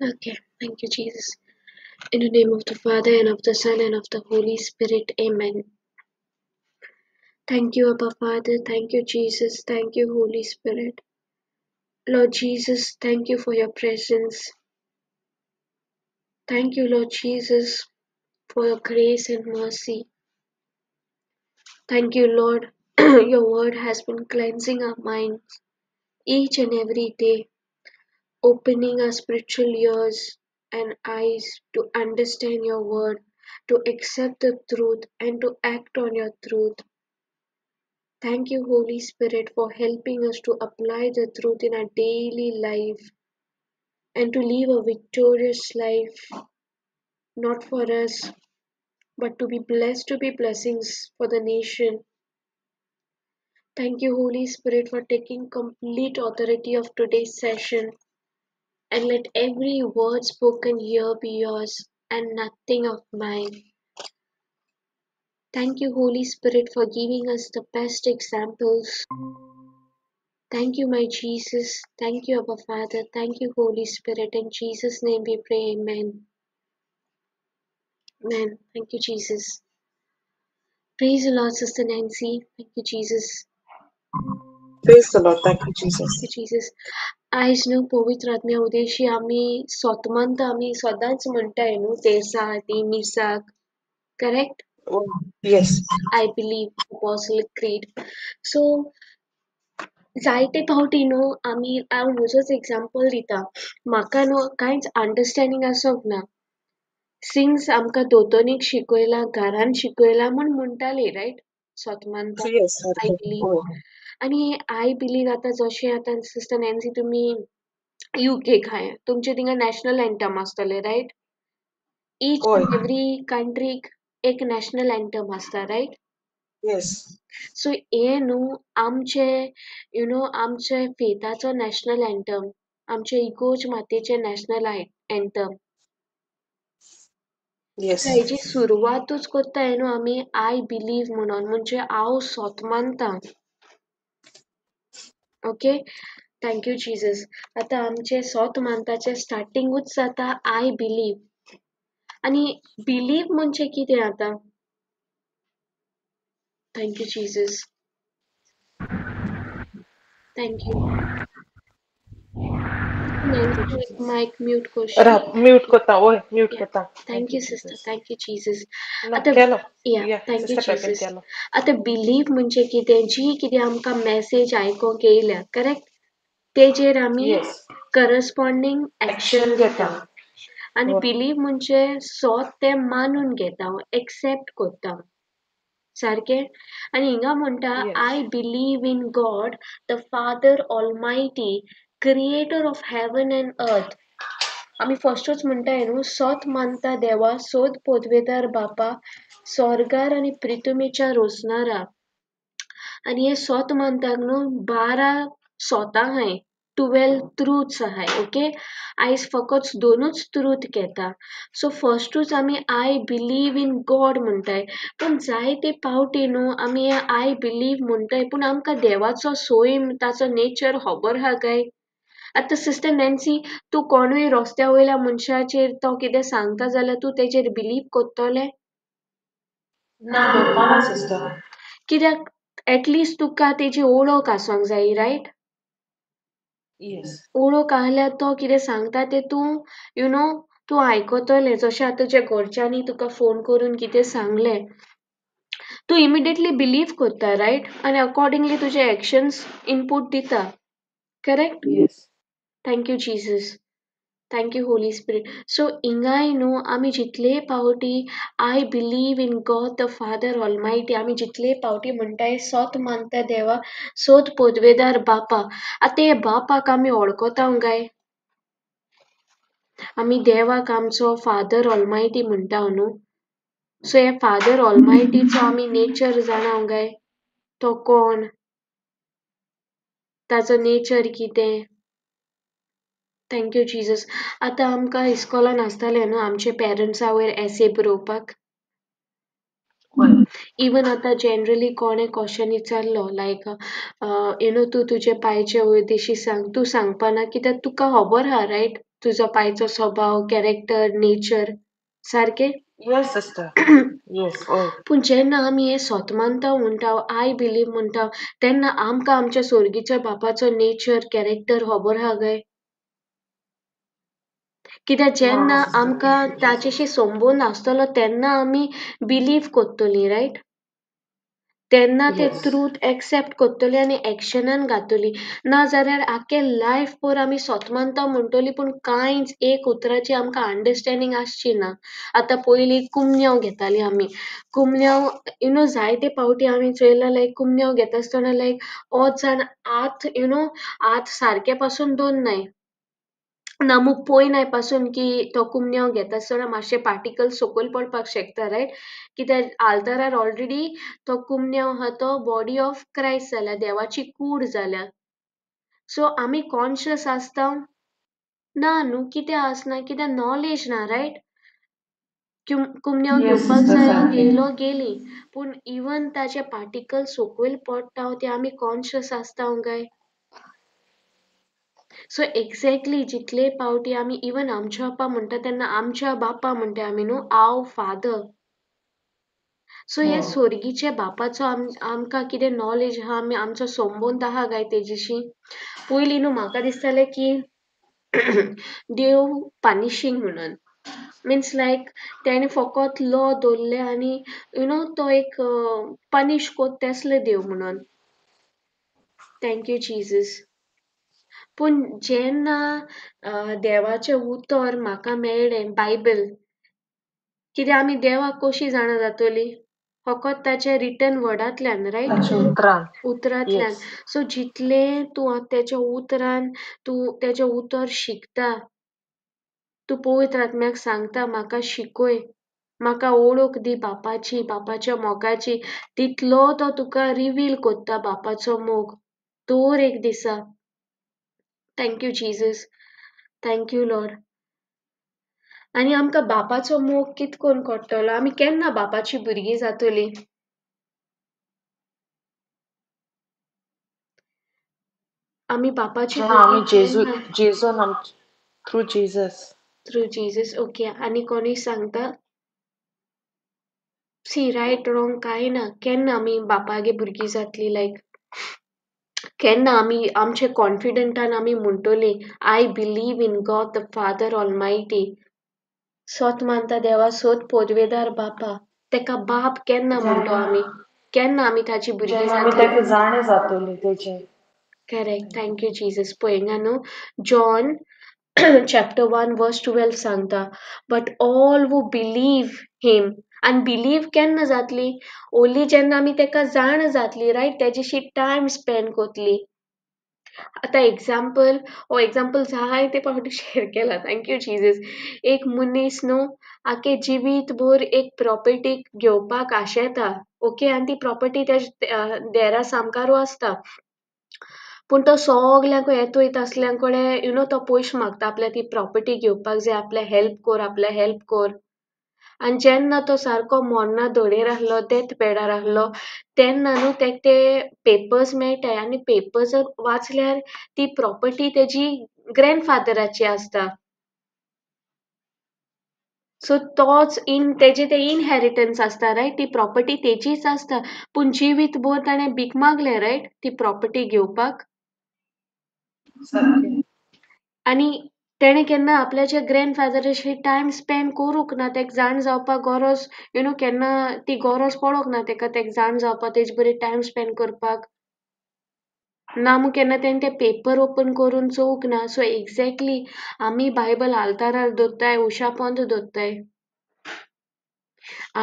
Okay, thank you, Jesus. In the name of the Father, and of the Son, and of the Holy Spirit. Amen. Thank you, Abba Father. Thank you, Jesus. Thank you, Holy Spirit. Lord Jesus, thank you for your presence. Thank you, Lord Jesus, for your grace and mercy. Thank you, Lord. Your word has been cleansing our minds each and every day, opening our spiritual ears and eyes to understand your word, to accept the truth, and to act on your truth. Thank you, Holy Spirit, for helping us to apply the truth in our daily life and to live a victorious life, not for us, but to be blessed, to be blessings for the nation. Thank you, Holy Spirit, for taking complete authority of today's session, and let every word spoken here be yours and nothing of mine. Thank you, Holy Spirit, for giving us the best examples. Thank you, my Jesus. Thank you, Abba Father. Thank you, Holy Spirit. In Jesus' name we pray. Amen. Amen. Thank you, Jesus. Praise the Lord, Sister Nancy. Thank you, Jesus. Praise the Lord. Thank you, Jesus. Thank you, Jesus. आयज न्हू पवित्र आत्म्या उदेशी आमी सोतमंत आमी सदांच म्हणटाय न्हू तेसा ती मिसाक correct Oh, yes. I believe Apostle Creed. So जायते फावटी न्हू आमी हांव म्हजोच एग्जांपल दिता म्हाका न्हू कांयच अंडरस्टँडींग आसोंक ना सिन्स आमकां दोतोनीक शिकयला घरान शिकयला म्हूण म्हणटाली रायट सोतमानता Yes, आय सारकें. बिलीव Oh, आनी आय बिलीव आतां जशें आतां सिस्टर नॅन्सी तुमी UK हाय तुमचे थिंगा नॅशनल एंथम आसतले right each oh, and every कंट्रीक एक नॅशनल एंथम आसता रायट yes, सो हे न्हू आमचे यु नो आमचे फेथाचो नॅशनल एंथम आमचे इगोर्ज मातेचे नॅशनल एंथम yes, हेची सुरवातूच कोत्ताय न्हू आमी आय बिलीव म्हणून म्हणजे हांव सोत मानता ओके थँक्यू जीजस आतां आमचे सोत मानताचे स्टार्टिंगूच जाता आय बिलीव आनी बिलीव म्हणजे कितें आतां थँक्यू जीजस थँक्यू मायक mute करशी Mute kota. Oh, mute Yeah. kota. Thank Thank you, you, sister. Jesus. Thank you, Jesus. No, आता kelo. yeah, Yeah, thank you, Sister Pepin, Jesus. kelo. आता believe म्हणजे कितें जी कितें आमकां मेसेज आयकोंक येयल्या correct तेजेर आमी Yes. करस्पॉन्डिंग एक्शन Action दिता geta. आनी Oh, बिलीव म्हणजे सोत तें मानून घेता एक्सेप्ट करता सारकें आनी हिंगा म्हणटा yes. I believe in God the father ऑलमायटी creator of heaven and earth आमी फर्स्टूच म्हणटाय न्हू सोत मानता देवा सोद पोदवेदार बापा स्वर्गार आनी पृथ्वीच्या रोसणारा आनी हे सोत मानताक न्हू 12 सोतां हाय 12 ट्रुथ्स आहाय ओके आयज फकत दोनूच ट्रुथ घेता सो फर्स्टूच आमी आय बिलीव इन गॉड म्हणटाय पूण जायते पावटी न्हू आमी आय बिलीव म्हणटाय पूण आमकां देवाचो सोयम ताचो नेचर खबर आहा काय आतां सिस्टर नॅन्सी तूं कोणूय रस्त्या वयल्या मनशाचेर तो कितें सांगता जाल्यार तूं तेजेर बिलीव करतलें ना करपाना sister. कित्याक एटलिस्ट तुका तेजी ओळख आसोंक जायी रायट Yes. ओळख आहल्यार तो कितें सांगता तें तूं यु नो तूं आयकतलें जशें आतां तुज्या घरच्यांनी तुका फोन करून कितें सांगलें तूं इमिडियटली बिलीव करता रायट आनी अकॉर्डिंगली तुजे एक्शन्स इनपूट दिता correct Yes. Thank you Jesus thank you holy spirit so हिंगाय न्हू आमी जितले पावटी I believe in God the father almighty आमी जितले पावटी म्हणटाय सोत मानता देवा सोत पोदवेदार बापा आतां हे बापाक आमी वळखता काय आमी देवाक आमचो फादर ऑलमायटी म्हणटा न्हू सो हे फादर ऑलमायटीचो आमी नेचर जाणा काय तो कोण ताचो नेचर कितें थँक्यू जीजस आतां आमकां इस्कॉलान आसतालें न्हू आमचे पेरंट्सा वयर एसे बरोवपाक इवन आता जनरली कोणे क्वेश्चन विचारलो लायक तू तुजे पायचे उद्देशी सांग, तू सांगपाना कित्याक तुका खबर हा रायट तुजो पायचो स्वभाव कॅरेक्टर नेचर सारके. Yes, sister. Yes, oh. पूण जेन्ना आमी हे सोतमानता म्हणटा आय बिलीव म्हणटा तेन्ना आमकां आमच्या सोर्गीच्या बापाचो नेचर कॅरेक्टर खबर हा काय. कित्याक जेन्ना No, sister. आमकां ताचेशी संबंद आसतलो तेन्ना आमी बिलीव करतलीं रायट. तेन्ना ते Yes. ट्रूथ एक्सेप्ट करतली आनी एक्शनान घातली. ना जाल्यार आख्खे लायफ भर आमी सोतमानता म्हणटली पूण कांयच एक उतराची आमकां अंडरस्टँडींग आसची ना. आतां पयलीं कुमन्यांव घेतालीं आमी. कुमन्यांव जायते फावटी आमी चोयलां लायक कुमन्यांव घेता आसतना लायक होच जाण हात सारके पासून दवरनाय. नामूक पळयनाय पासून की तो कुमन्यांव घेता आसतना मातशे पार्टिकल्स सकयल पडपाक शकता रायट. कित्याक आल्तारार ऑलरेडी तो कुमन्यांव आहा तो बॉडी ऑफ क्रायस्ट जाला, देवाची कूड जाल्या. सो आमी कॉन्शियस आसता ना न्हू कित्याक आसना कित्याक नॉलेज ना रायट. कुमन्यांव Yes, घेवपाक sister, जायो सारकें. घेयलो गेली पूण इवन ताचे पार्टिकल्स सकयल पडटा ते आमी कॉन्शियस आसता काय. सो एक्झॅक्टली जितले फावटी आमी इवन आमच्या बापा म्हणटा तेन्ना आमच्या बापा म्हणटा आमी न्हू आव फादर. सो हे Oh. सोर्गीचे बापाचो आमकां कितें नॉलेज आहा आमी आमचो संबंद आहा काय तेजीशी. पयलीं न्हू म्हाका दिसतालें की देव पनिशींग म्हणून मिन्स लायक तेणे फकत लॉ दवरले आनी तो एक पनीश कोत तेसले देव म्हणून. Thank you Jesus. पूण जेन्ना देवाचें उतर म्हाका मेळ्ळें बायबल कित्याक आमी देवाक कशी जाणा जातलीं फकत ताचे रिटन वर्डांतल्यान रायट. ताचे उतरान. उतरांतल्यान. Yes. सो जितलें तूं तेच्या उतरान तूं तेजें उतर शिकता तूं पवित्र आत्म्याक सांगता म्हाका शिकय म्हाका ओळख दी बापाच्या मोगाची तितलो तो तुका रिवील कोत्ता बापाचो मोग दर एक दिसा. Thank you Jesus. Thank you Lord. आनी आमकां बापाचो मोग कित कोन कळटलो आमी केन्ना बापाची भुरगीं जातलीं. आमी बापाची जेन्ना आमी भुरगीं केन्ना जेजून through Jesus. Through Jesus. Okay आनी कोणी सांगता सी रायट रॉंग कांय ना. केन्ना आमी बापागे भुरगीं जातलीं लायक केन्ना आमी आमचे कॉन्फिडंटान आमी म्हणटलीं I believe in God the father almighty. सोत मानता देवा सोत पोदवेदार बापा तेका बाप केन्ना म्हणटो आमी केन्ना आमी ताची भुरगीं जेन्ना आमी जातलीं. ताका जाणे जातलीं तेचे. करेक्ट. Thank you Jesus. पळयंगा न्हू जॉन chapter 1 verse 12 सांगता but all who believe him आनी बिलीव केन्ना जातली ओन्ली जेन्ना आमी तेका जाण जातली रायट तेजेशी टायम स्पेंड कोतली. आतां एग्जाम्पल जायते फावटी शेअर केला. Thank you Jesus. एक मनीस न्हू आखे जिवीत भर एक प्रॉपर्टी घेवपाक आशेता ओके आनी ती प्रॉपर्टी तेज्या देरा सामकारू आसता पूण तो सोगल्यांक येत वयता आसल्यां कडेन तो पयशे मागता आपल्या ती प्रॉपर्टी घेवपाक जाय आपल्या हेल्प कोर आनी जेन्ना तो सारको मोन्ना धोडेर आहलो डेथ बॅडार आहलो तेन्ना न्हू तेका ते पेपर्स मेळटाय आनी पेपर्स वाचल्यार ती प्रॉपर्टी तेजी ग्रँडफादराची आसता. सो तोच तेजे ते इनहेरिटन्स आसता रायट ती प्रॉपर्टी तेजीच आसता पूण जिवीत भर ताणें भीक मागलें रायट ती प्रॉपर्टी घेवपाक. सारकें. आनी तेणें केन्ना आपल्याच्या ग्रँडफादराशी टायम स्पेंड करूंक ना तेका जाण जावपाक गरज केन्ना ती गरज पडोंक ना तेका जाण जावपाक तेजे बरें टायम स्पेंड करपाक ना मू केन्ना तेणें ते पेपर ओपन करून चोवूंक ना. सो एक्झॅक्टली आमी बायबल आल्तारार दवरताय उशापोंद दवरताय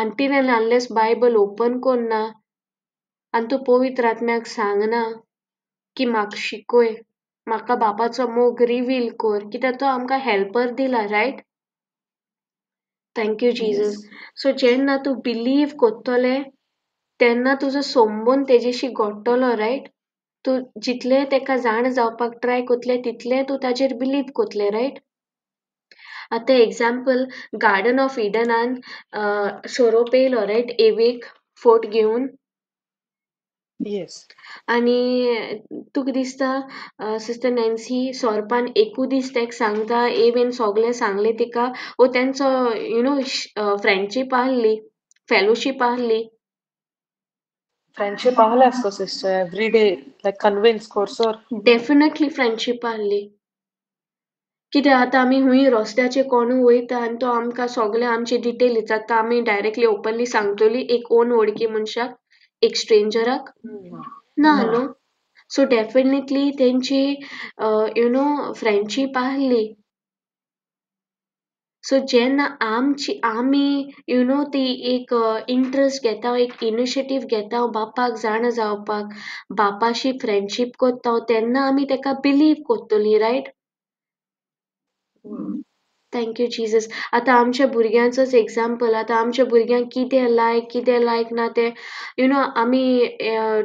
until and unless Bible open कोन्ना आनी तूं पवित्र आत्म्याक सांगना की म्हाका शिकय म्हाका बापाचो मोग रिवील कोर कित्याक तो आमकां हेल्पर दिला रायट. Thank you Jesus. Yes. सो जेन्ना तूं बिलीव कोत्तोलें तेन्ना तुजो संबंद तेजेशी घडटलो रायट. तूं जितलें तेका जाण जावपाक ट्राय कोतलें तितलें तूं ताजेर बिलीव कोतलें रायट. आतां एग्जाम्पल गार्डन ऑफ इडनान सोरोप येयलो रायट एवेक फोट घेवन. Yes. आनी तुका दिसता सिस्टर नॅन्सी सोरपान एकू दीस तेका सांगता एवेन सोगलें सांगलें तिका वो तेंचो फ्रेंडशीप आहली फेलोशीप आहली. Friendship ahlesko sister every day like convince कोर्सोर. डेफिनेटली फ्रेंडशीप आहली. कित्याक आतां आमी हुंय रस्त्याचेर कोणू वयता आनी तो आमकां सोगलें आमची डिटेल विचारता आमी डायरेक्टली ओपनली सांगतली एक ओन वळखी मनशाक एक स्ट्रेंजराक ना न्हू. सो डेफिनेटली तेंची फ्रेंडशीप आहली. सो जेन्ना आमी ती एक इंट्रस्ट घेता एक इनिशिएटीव घेता बापाक जाण जावपाक बापाशी फ्रेंडशीप कोत्ता तेन्ना आमी तेका बिलीव कोत्तली रायट. Thank you Jesus. आतां आमच्या भुरग्यांचोच एग्जाम्पल आतां आमच्या भुरग्यांक कितें लायक ना तें आमी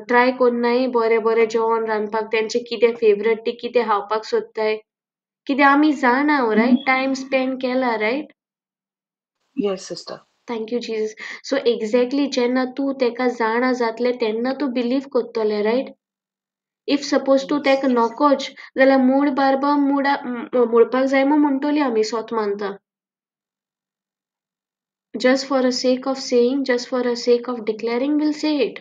ट्राय कोन्नाय बरें बरें जेवण रांदपाक तेंचें कितें फेवरेट ती कितें खावपाक सोदताय कित्याक आमी जाणा रायट टायम स्पेंड केला right. Yes sister. Thank you Jesus. So exactly जेन्ना तूं तेका जाणा जातलें तेन्ना तूं बिलीव कोत्तलें रायट. इफ सपोज तूं तेका नोकोच जाल्यार मूड बारबा मुडपाक जाय म्हणटोली आमी सोत मानता. Just for a sake of saying, just for a sake of declaring, we'll say it.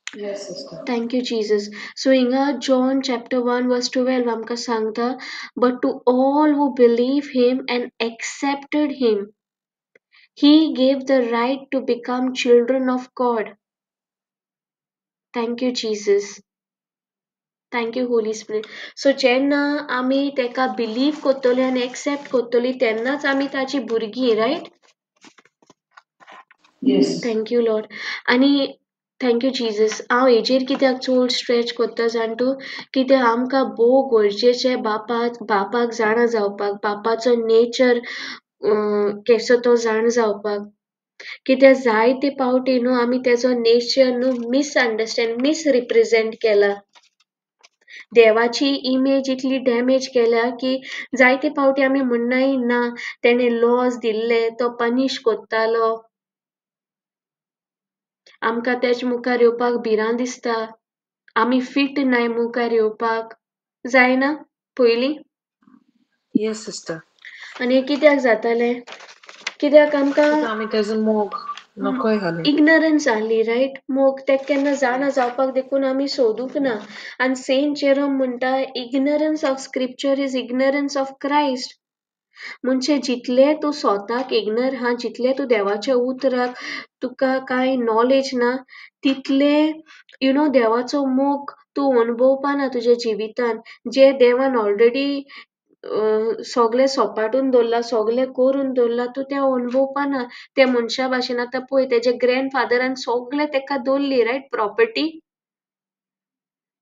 Yes sister. Thank you, Jesus. So, inga John chapter 1 verse 12 amka sangta, but to all who believe him and accepted him, he gave the right to become children of God. Thank you, Jesus. Thank you, Holy Spirit. So, जेन्ना आमी तेका believe कोत्तोली आनी accept कोत्तोली तेन्नाच आमी ताची भुरगीं, right. Yes. Thank you Lord. आनी thank you Jesus. हांव हेजेर कित्याक चड स्ट्रेच कोत्ता जाण तूं कित्याक आमकां भोव गरजेचें बापाक जाणा जावपाक बापाचो नेचर केसो तो जाण जावपाक. कित्याक जायते पावटी न्हू आमी तेजो नेचर न्हू मिसरिप्रेझेंट केला. देवाची इमेज इतली डॅमेज केल्या की जायते पावटी आमी म्हणनाय ना तेणें लॉज दिल्ले तो पनीश कोत्तालो. आमकां तेज मुखार येवपाक भिरां दिसता. आमी फीट नाय मुखार येवपाक जायना पयलीं. Yes sister. आनी कित्याक जातालें कित्याक आमकां आमी तेजो मोग नकोय घालून. इग्नरन्स आहली रायट. मोग तेका केन्ना जाणा जावपाक देखून आमी सोदूंक ना. आनी सेंट जेरोम म्हणटा ignorance of scripture is ignorance of Christ. म्हणजे जितले तूं स्वताक इग्नर हा जितले तूं देवाच्या उतराक तुका कांय नॉलेज ना तितले देवाचो मोग तूं अणभवपा ना तुज्या जिवितान. जे देवान ऑलरेडी सोगलें सोपाटून दवरला सोगलें करून दवरला तूं तें अणभवपा ना. त्या मनशा भाशेन आतां पळय तेजे ग्रँडफादरान सोगलें तेका दवरली रायट प्रॉपर्टी.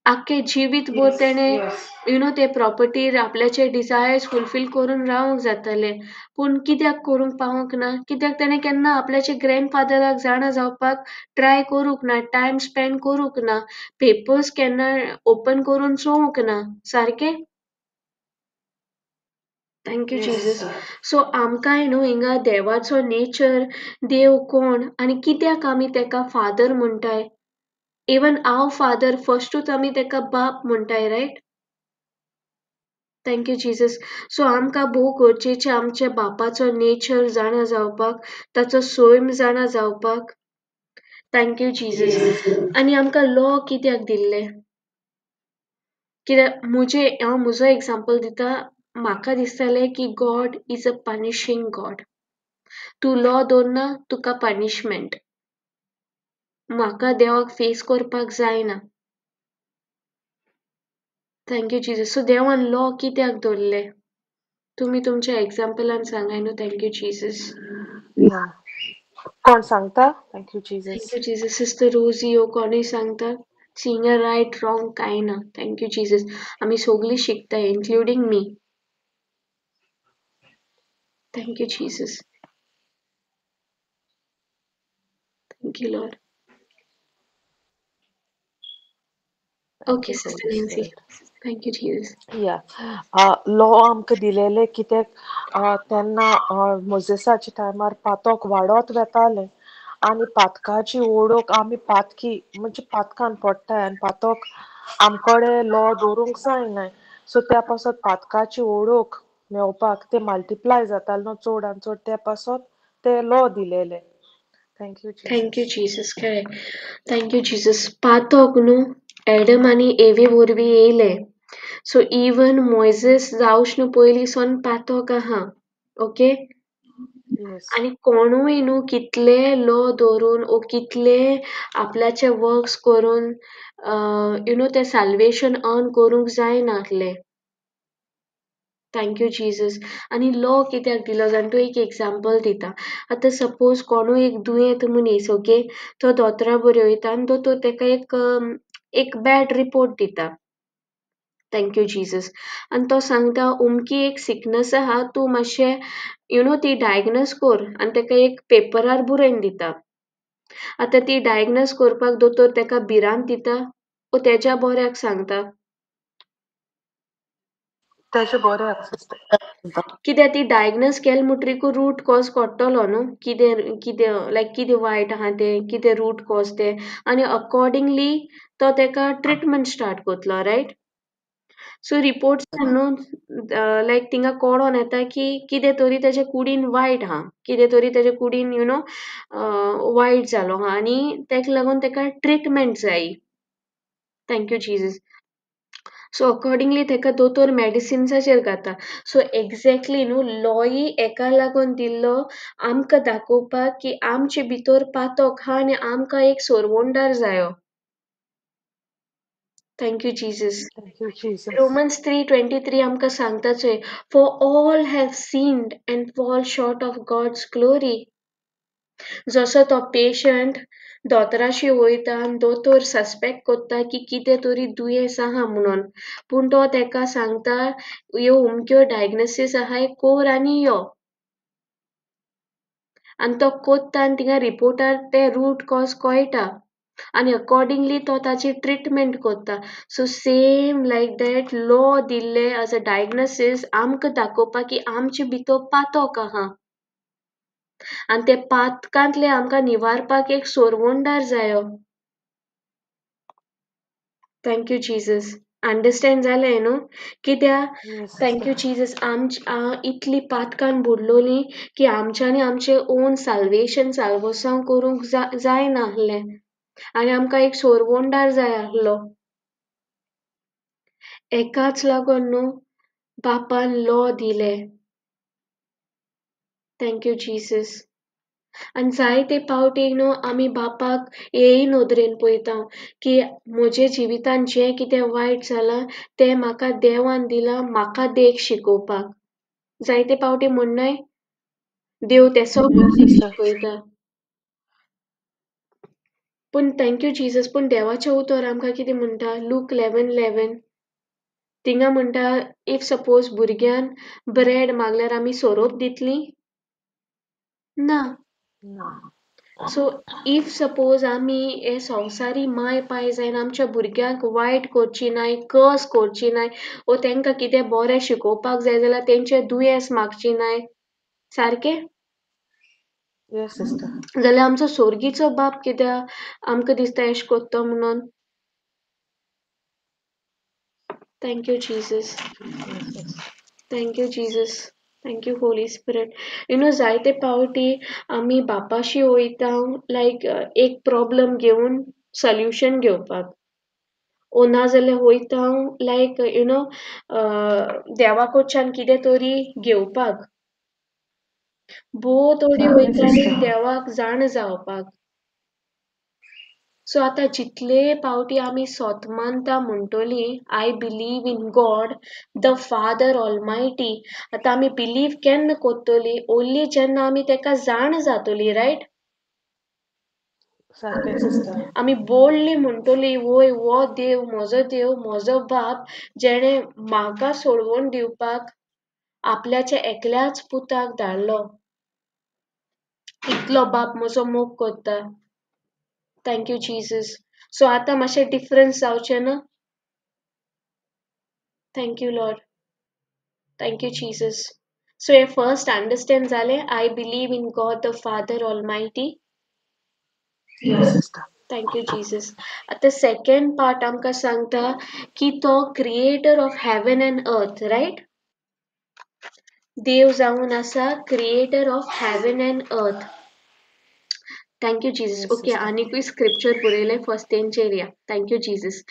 आख्खे जिवीत भर तेणें ते प्रॉपर्टीर आपल्याचे डिझायर्स फुलफील करून रावंक जातालें पूण कित्याक करूंक पावूंक ना कित्याक तेणें केन्ना आपल्याचे ग्रँडफादराक जाणा जावपाक ट्राय करूंक ना टायम स्पेंड करूंक ना पेपर्स केन्ना ओपन करून चोवंक ना. सारकें. Thank you Jesus. सो आमकांय न्हू हिंगा देवाचो नेचर देव कोण आनी कित्याक आमी तेका फादर म्हणटाय. इवन हांव फादर फस्टूच आमी तेका बाप म्हणटाय रायट. Thank you Jesus. सो आमकां भोव गरजेचें आमच्या बापाचो नेचर जाणा जावपाक ताचो सैम जाणा जावपाक. Thank you Jesus. आनी आमकां लॉ कित्याक दिल्ले कित्याक हांव म्हजो एग्जाम्पल दिता. म्हाका दिसतालें की गॉड इज अ पनिशींग गॉड. तूं लॉ दवरना तुका पनिशमेंट. म्हाका देवाक फेस करपाक जायना. Thank you Jesus. सो देवान लॉ कित्याक दवरले तुमी तुमच्या एग्जाम्पलान सांगाय न्हू. Thank you Jesus. कोण सांगता. Thank you Jesus. Thank you Jesus. Sister Rosie हो कोणूय सांगता. सिंगर रायट रॉंग कांय ना. Thank you Jesus. आमी सोगलीं शिकताय including me. Thank you Jesus. Thank you lord. Thank okay you, sister Holy Nancy. Spirit. Thank you Jesus. Law आमकां दिलेले कित्याक तेन्ना मोजेसाच्या टायमार पातोक वाडोत वेताले आणि पातकाची ओळख आम्ही पातकी म्हणजे पातकान पडटाय आणि पातक आमकडे लो दवरूंक जायनाय. सो त्या पासत पातकाची ओळख मेवपाक ते मल्टिप्लाय जाताले न्हू चड आनी चड त्या पासत ते लॉ दिलेले. Thank thank you Jesus. Jesus खरें. Thank you Jesus. पातक न्हू एडम आनी एवी वरवीं येयले. सो इवन मोयझस जावच न्हू पयलीं सोन पातक आहा. ओके. येस. आणि कोणूय न्हू कितले लॉ दवरून ओ कितले आपल्याचे वर्क्स करून ते साल्वेशन अर्न करूंक जायनासले. Thank you Jesus. आनी लॉ कित्याक दिलो जाण तूं एक एग्जाम्पल दिता. आतां सपोज कोणूय एक दुयेंत मनीस ओके तो दोतोरा बरो वयता आनी दोतोर ताका एक बॅड रिपोर्ट दिता. Thank you Jesus. आनी तो सांगता अमकी एक सिकनस आहा तूं मातशें ती डायग्नोज कोर आनी ताका एक पेपरार बरयन दिता. आतां ती डायग्नोज करपाक दोतोर ताका भिरांत दिता वो तेज्या बऱ्याक सांगता. तेजे बरें आसता. कित्याक ती डायग्नोज केले म्हणटरीकू रूट कॉज कळटलो न्हू कितें वायट आहा तें कितें रूट कॉज तें आनी अकॉर्डिंगली तो ताका ट्रिटमेंट स्टार्ट करतलो रायट. सो रिपोर्ट्सान न्हू थिंगा कळोन येता की कितें तरी तेजे कुडीन वायट आहा कितें तरी तेजे कुडीन वायट जालो आहा आनी तेका लागून ताका ट्रिटमेंट जायी. Thank you Jesus. So accordingly ताका दोतोर मेडिसिन्साचेर घाता. सो एक्झॅक्टली न्हू लॉय एका लागून दिल्लो आमकां दाखोवपाक की आमचे भितर पातक आहा आनी आमकां एक सोरवोंडार जायो. Thank you Jesus. Thank you Jesus. Romans 3:23 आमकां सांगता चोय for all have sinned and fall short of God's glory. जसो तो पेशंट दोतोराशी वयता आनी दोतोर सस्पेक्ट कोत्ता की कितें तरी दुयेंस आहा म्हणून पूण तो ताका सांगता ह्यो अमक्यो डायग्नोसीस आहाय कोर आनी यो आनी तो कोत्ता आनी थिंगा रिपोर्टार ते रूट कॉज कळटा आनी अकॉर्डिंगली तो ताची ट्रिटमेंट कोत्ता. So same like that law दिल्ले एज अ डायग्नोसीस आमकां दाखोवपाक की आमचे भितर पातक आहा आनी ते पातकांतले आमकां निवारपाक एक सोरवोंडार जायो. Thank you Jesus. अंडरस्टँड जालें न्हू कित्याक yes thank sister. You Jesus इतली पातकान बुडलोलीं की आमच्यांनी आमचें ओन साल्वेशन साल्वोसांव करूंक जायनासलें आनी आमकां एक सोरवोंडार जाय आसलो. एकाच लागून न्हू बापान लॉ दिले. Thank you Jesus. आनी जायते पावटी न्हू आमी बापाक हेय नदरेन पळयता की म्हजे जिवितान जें कितें वायट जालां तें म्हाका देवान दिलां म्हाका देख शिकोवपाक. जायते पावटी म्हणनाय देव तेसो येस सिस्टर. शिकयता. पूण थँक यू जीसस. पूण देवाचें उतर आमकां कितें म्हणटा लूक 11:11 थिंगा म्हणटा इफ सपोज भुरग्यान ब्रेड मागल्यार आमी सोरोप दितलीं ना. ना. सो इफ सपोज आमी हे संवसारी माय पाय जायन आमच्या भुरग्यांक वायट करची नाय कर्स करची नाय वो तांकां कितें बरें शिकोवपाक जाय जाल्यार तेंचे दुयेंस मागची नाय सारकें येस सिस्टर. जाल्यार आमचो सोर्गीचो बाप कित्याक आमकां दिसता एश कोत्तो म्हणून. Thank you Jesus. Yes. Thank you Jesus. Thank you Holy spirit. जायते पावटी आमी बापाशी वयता एक प्रॉब्लम घेवन सोल्युशन घेवपाक ओ ना जाल्यार वयता देवा कडच्यान कितें तरी घेवपाक तोडी सारकें वयता सिस्टर. देवाक जाण जावपाक. सो आतां जितले पावटी आमी सोत मानता म्हणटोली I believe in God the father almighty. आतां आमी बिलीव केन्ना कोत्तोली ओन्ली जेन्ना आमी ताका जाण जातोली रायट. सारकें सिस्टर. आमी बोल्डली म्हणटोली वय वो देव म्हजो बाप जेणे म्हाका सोडवोन दिवपाक आपल्याच्या एकल्याच पुताक धाडलो. इतलो बाप म्हजो मोग कोत्ता. Thank you Jesus. सो आतां मातशें डिफरन्स जावचें ना. Thank you lord. Thank you Jesus. So हे फर्स्ट अंडरस्टँड जालें I believe in God the father almighty Yes, sister. Thank you Jesus. आता सेकंड पार्ट आमकां सांगता की तो creator of heaven and earth, right? देव जावन आसा creator of heaven and earth. Thank you Jesus. Yes, okay, sister. आनीकूय scripture बरयले फर्स्ट तेंचेर या. Thank you Jesus.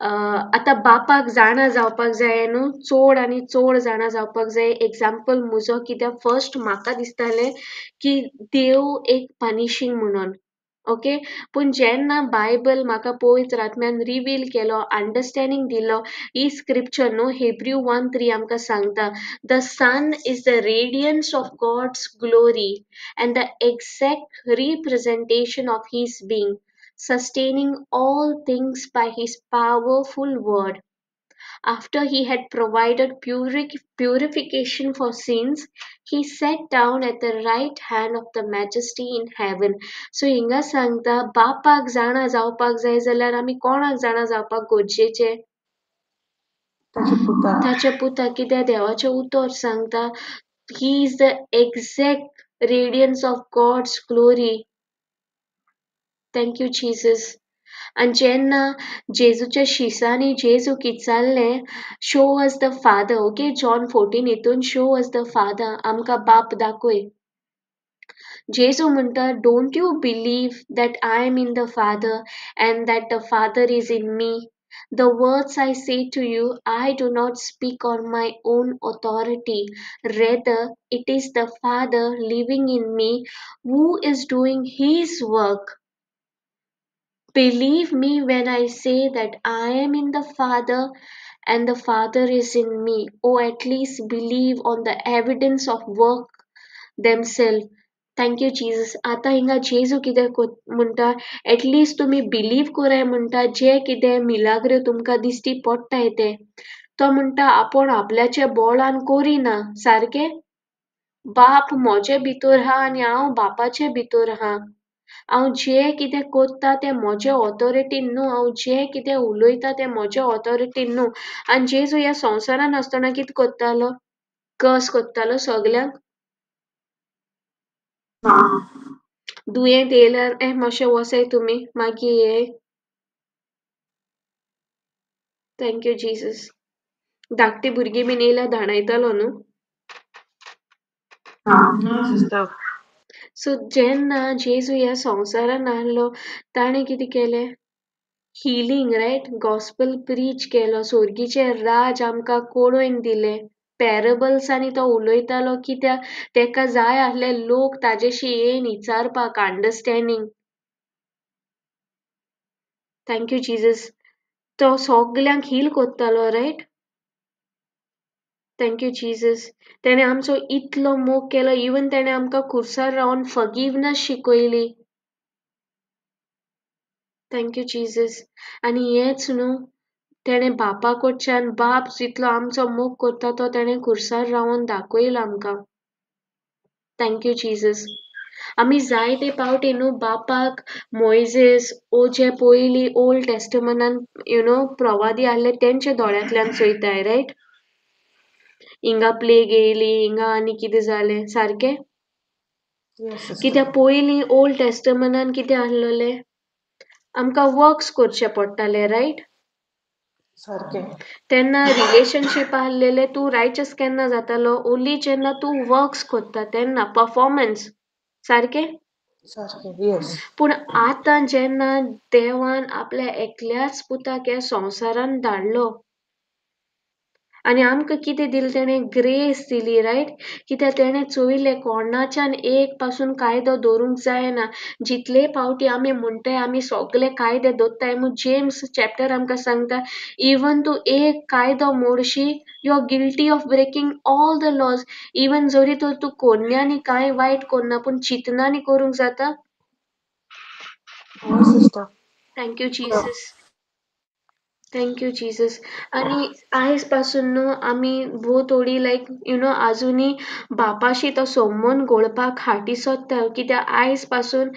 आतां बापाक जाणा जावपाक जाय न्हू, चड आनी चड जाणा जावपाक जाय. एग्जाम्पल म्हजो कित्याक फर्स्ट म्हाका दिसतालें की देव एक पनिशींग म्हणून. ओके, पूण जेन्ना बायबल म्हाका पवित्र आत्म्यान रिवील केलो, अंडरस्टँडिंग दिलो, ही स्क्रिप्चर न्हू हेब्रू 1:3 आमकां सांगता, the son is the radiance of God's glory and the exact representation of his being, sustaining all things by his powerful word. After he had provided purification for sins, he sat down at the right hand of the majesty in heaven. So हिंगा सांगता बापाक जाणा जावपाक जाय जाल्यार आमी कोणाक जाणा जावपाक गरजेचे? त्याचे पुता. ताचे पुता कित्याक देवाचें उतर सांगता he is the exact radiance of God's glory. Thank you, Jesus. And जेन्ना जेजूच्या शिसांनी जेजू किचाल्लें, show us the Father, okay? John 14 हितून show us the Father, आमकां बाप दाखय. जेजू म्हणटा, don't you believe that I am in the Father and that the Father is in me? The words I say to you, I do not speak on my own authority. Rather, it is the Father living in me who is doing his work. Believe me when I say that I am in the Father and the Father is in me, or at least believe on the evidence of work themselves. Thank you Jesus. आतां हिंगा जेजू कितें म्हणटा, at least तुमी believe कराय म्हणटा जे कितें मिलाग्र तुमकां दिश्टी पडटाय ते. तो म्हणटा आपूण आपल्याचे बोळान करिना, सारकें? बाप म्हजे भितर आहा आनी हांव बापाचे भितर आहा. हांव जें कितें करता तें म्हजे ऑथॉरिटीन न्हू, हांव जें कितें उलयता तें म्हजे ऑथॉरिटीन न्हू. आनी जेजू ह्या संवसारान आसतना कितें करतालो? कर्स करतालो सगल्यांक. दुयेंत येयल्यार मातशें वसाय तुमी, मागीर ये. Thank you Jesus. धाकटी भुरगीं बीन येयल्यार धांडायतालो न्हू. No, sister. सो जेन्ना जेजू ह्या संवसारान आहलो, ताणें कितें केलें? Healing, right? गॉस्पल प्रीच केलो, सोर्गीचें राज आमकां कळोवन दिलें. पॅरबल्सांनी तो उलयतालो कित्याक तेका जाय आहले लोक ताजेशी येवन विचारपाक, अंडरस्टँडींग. Thank you Jesus. तो सगल्यांक हील करतालो, रायट? Thank you Jesus. तेणें आमचो इतलो मोग केलो, इवन तेणें आमकां खुर्सार रावन फॉरगिवनेस शिकयली. Thank you Jesus. आनी हेंच न्हू, तेणें बापा कडच्यान बाप जितलो आमचो मोग करता तो तेणें खुर्सार रावन दाखयलो आमकां. Thank you Jesus. आमी जायते पावटी न्हू बापाक मोइजेस ओ जे पयलीं ओल्ड टेस्टमनान प्रवादी आहले तेंचे दोळ्यांतल्यान चोयताय, रायट? हिंगा प्लेग येयली, हिंगा आनी कितें जालें, सारकें? Yes, sister. कित्याक पयलीं ओल्ड टेस्टमनान कितें आहलोलें? आमकां वर्क्स करचे पडटाले, रायट? सारकें. तेन्ना रिलेशनशीप आहलेले तूं रायचस केन्ना जातालो? ओन्ली जेन्ना तूं वर्क्स करता तेन्ना, परफॉर्मन्स, सारकें? सारकें. Yes. पूण आतां जेन्ना देवान आपल्या एकल्याच पुताक ह्या संवसारान धाडलो आनी आमकां कितें दिलें? तेणें ग्रेस दिली, रायट? कित्याक तेणें चोयलें कोणाच्यान एक पासून कायदो दवरूंक जायना. जितले फावटी आमी म्हणटाय आमी सगळे कायदे दवरताय म्हूण जेम्स चॅप्टर आमकां सांगता, इवन तूं एक कायदो मोडशी, you are guilty of breaking all the laws. Even जरी तर तूं कोन्यांनी कांय वायट करना पूण चिंतनांनी करूंक जाता. No, sister. Thank you Jesus. Thank you Jesus. आनी आयज पासून न्हू आमी भोव थोडी आजुनी बापाशी तो संबंद घोळपाक हाटी सोदता. कित्याक आयज पासून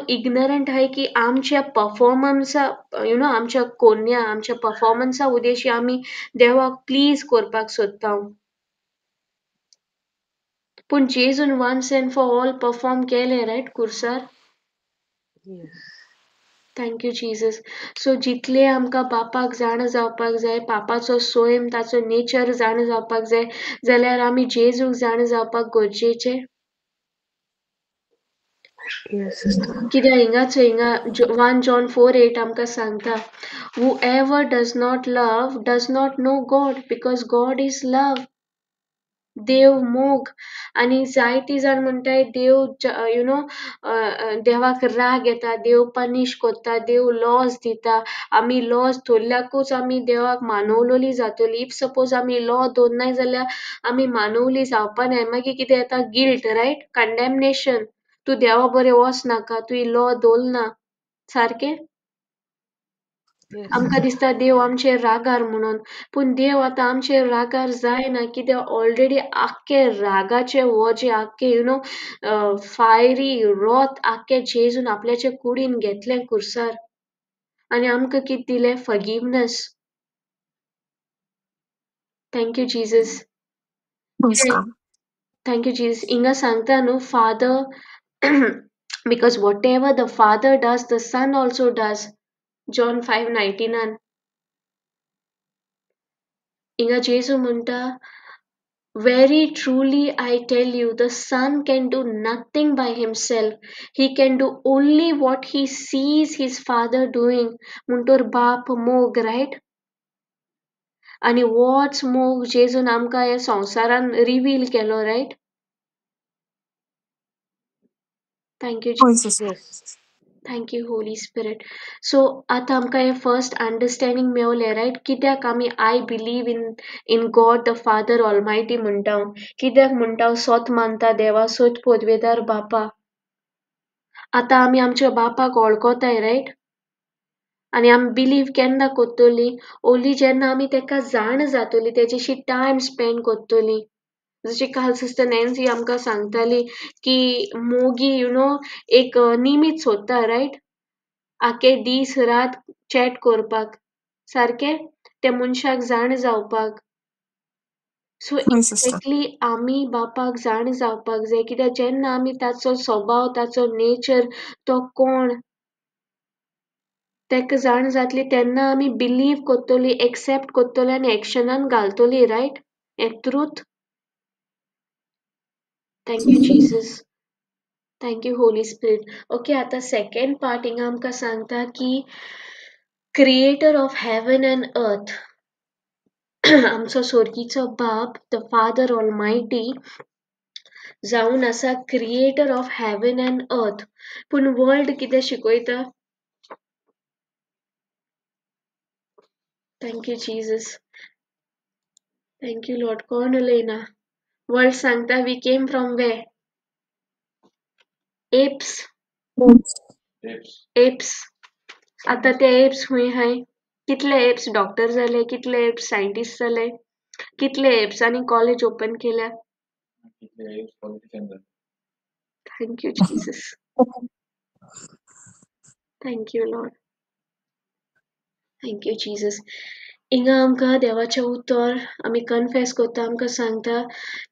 इग्नरंट आहाय की आमच्या परफॉर्मन्सा आमच्या कोन्या आमच्या परफॉर्मन्सा उदेशी आमी देवाक प्लीज करपाक सोदता. पूण जेजून once and for all perform केलें, रायट, खुर्सार? Yes. Thank you Jesus. So जितले आमकां बापाक जाण जावपाक जाय, बापाचो स्वयं ताचो नेचर जाण जावपाक जाय, जाल्यार आमी जेजूक जाण जावपाक गरजेचे. Yes sister. कित्याक हिंगा 1 John 4:8 आमकां सांगता, whoever does not love does not know God, because God is love. देव मोग. आणि जायतीं जाण म्हणटाय देव देवाक राग येता, देव पनीश करता, देव लॉस दिता, आमी लॉस धरल्याकूच आमी देवाक मानवलोली जातली. इफ सपोज आमी लॉ दवरनाय जाल्यार आमी मानवली जावपा नाय. मागीर कितें येता? Guilt, right? कंडेमनेशन. तूं देवा बरें वचनाका, तुवें लॉ दवरना. सारकें? येस आमकां सिस्टर. दिसता देव आमचेर रागार म्हणून, पूण देव आतां आमचेर रागार जायना. कित्याक ऑलरेडी आख्खे रागाचे वोजे, आख्खे फायरी रोथ आख्खे जेजून आपल्याचे कुडीन घेतलें कुर्सार. आनी आमकां कितें दिलें? Forgiveness. Thank you Jesus. Praise God. Thank you Jesus. हिंगा सांगता न्हू, father because whatever the father does, the son also does. John 5:19. हिंगा जेजू म्हणटा, very truly I tell you, the son can do nothing by himself. He can do only what he sees his father doing. म्हणटोर बाप मोग, right? आणि होच मोग जेजून आमकां ह्या संवसारान रिवील केलो, right? Thank you, Holy sister. Yes. Thank you, Holy Spirit. So, आता आमकां हे first understanding मेवलें, right? कित्याक आमी I believe in God the Father Almighty म्हणटा. कित्याक म्हणटा? सोत मानता देवा, सोत पोदवेदार बापा. आतां आमी आमच्या बापाक वळखताय, right? आनी आमी बिलीव केन्ना कोत्तोली? ओन्ली जेन्ना आमी तेका जाण जातोली, तेजेशी टायम स्पेंड कोत्तोली. जशी काल सिस्टर नॅन्सी आमकां सांगताली की मोगी एक निमीत सोदता, रायट? आखे दीस रात चॅट करपाक. सारकें? त्या मनशाक जाण जावपाक. सो Holy sister. एक्झॅक्टली आमी बापाक जाण जावपाक जाय. कित्याक जेन्ना आमी ताचो स्वभाव, ताचो नेचर, तो कोण, तेका जाण जातली तेन्ना आमी बिलीव कोत्तोली, एक्सेप्ट कोत्तोली आनी एक्शनान घालतोली, रायट? हें truth. Thank you Jesus. Thank you Holy Spirit. Okay, आतां सेकंड पार्ट हिंगा आमकां सांगता की creator of heaven and earth आमचो स्वर्गीचो बाप, द फादर ऑलमायटी, जावन आसा creator of heaven and earth. पूण वर्ल्ड कितें शिकयता? Thank you Jesus. Thank you Lord. कोण उलयना? वर्ल्ड सांगता we came from where? Apes. Apes. आतां ते एप्स खूंय हाय? कितले एप्स डॉक्टर जाले, कितले एप्स सायंटिस्ट जाले, कितले एप्स आनी कॉलेज ओपन केल्या. Thank you Jesus. Thank you lord. Thank you Jesus. हिंगा आमकां देवाचें उतर आमी कन्फेस कोत्ता, आमकां सांगता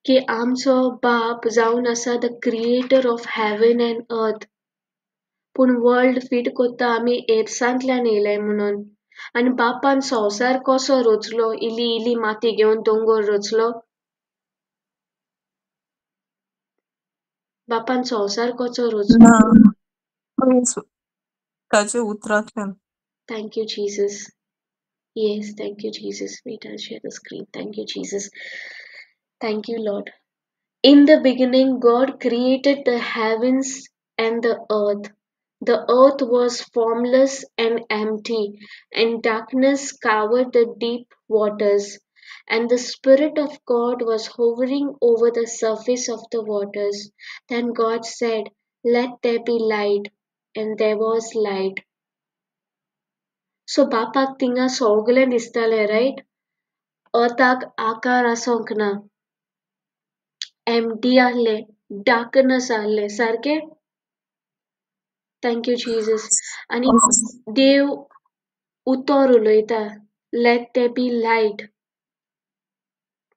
की आमचो बाप जावन आसा the creator of heaven and earth. पूण वर्ल्ड फीट कोत्ता आमी एप्सांतल्यान येयले म्हणून. आनी बापान संवसार कसो रचलो? इली इली माती घेवन दोंगर रचलो? बापान संवसार कसो रचलो? ना. Praise ताचे उतरांतल्यान. Thank you, Jesus. Yes, thank you, Jesus. Wait, I'll share the screen. Thank you, Jesus. Thank you, Lord. In the beginning, God created the heavens and the earth. The earth was formless and empty, and darkness covered the deep waters. And the Spirit of God was hovering over the surface of the waters. Then God said, "Let there be light," and there was light. So बापाक तिंगा सगळें दिसतालें, riot? अर्थाक आकार आसोंक ना. Empty आहलें, darkness आहलें, सारकें? Thank you Jesus. आनी Holy sister. देव उतर उलयता, let there be light.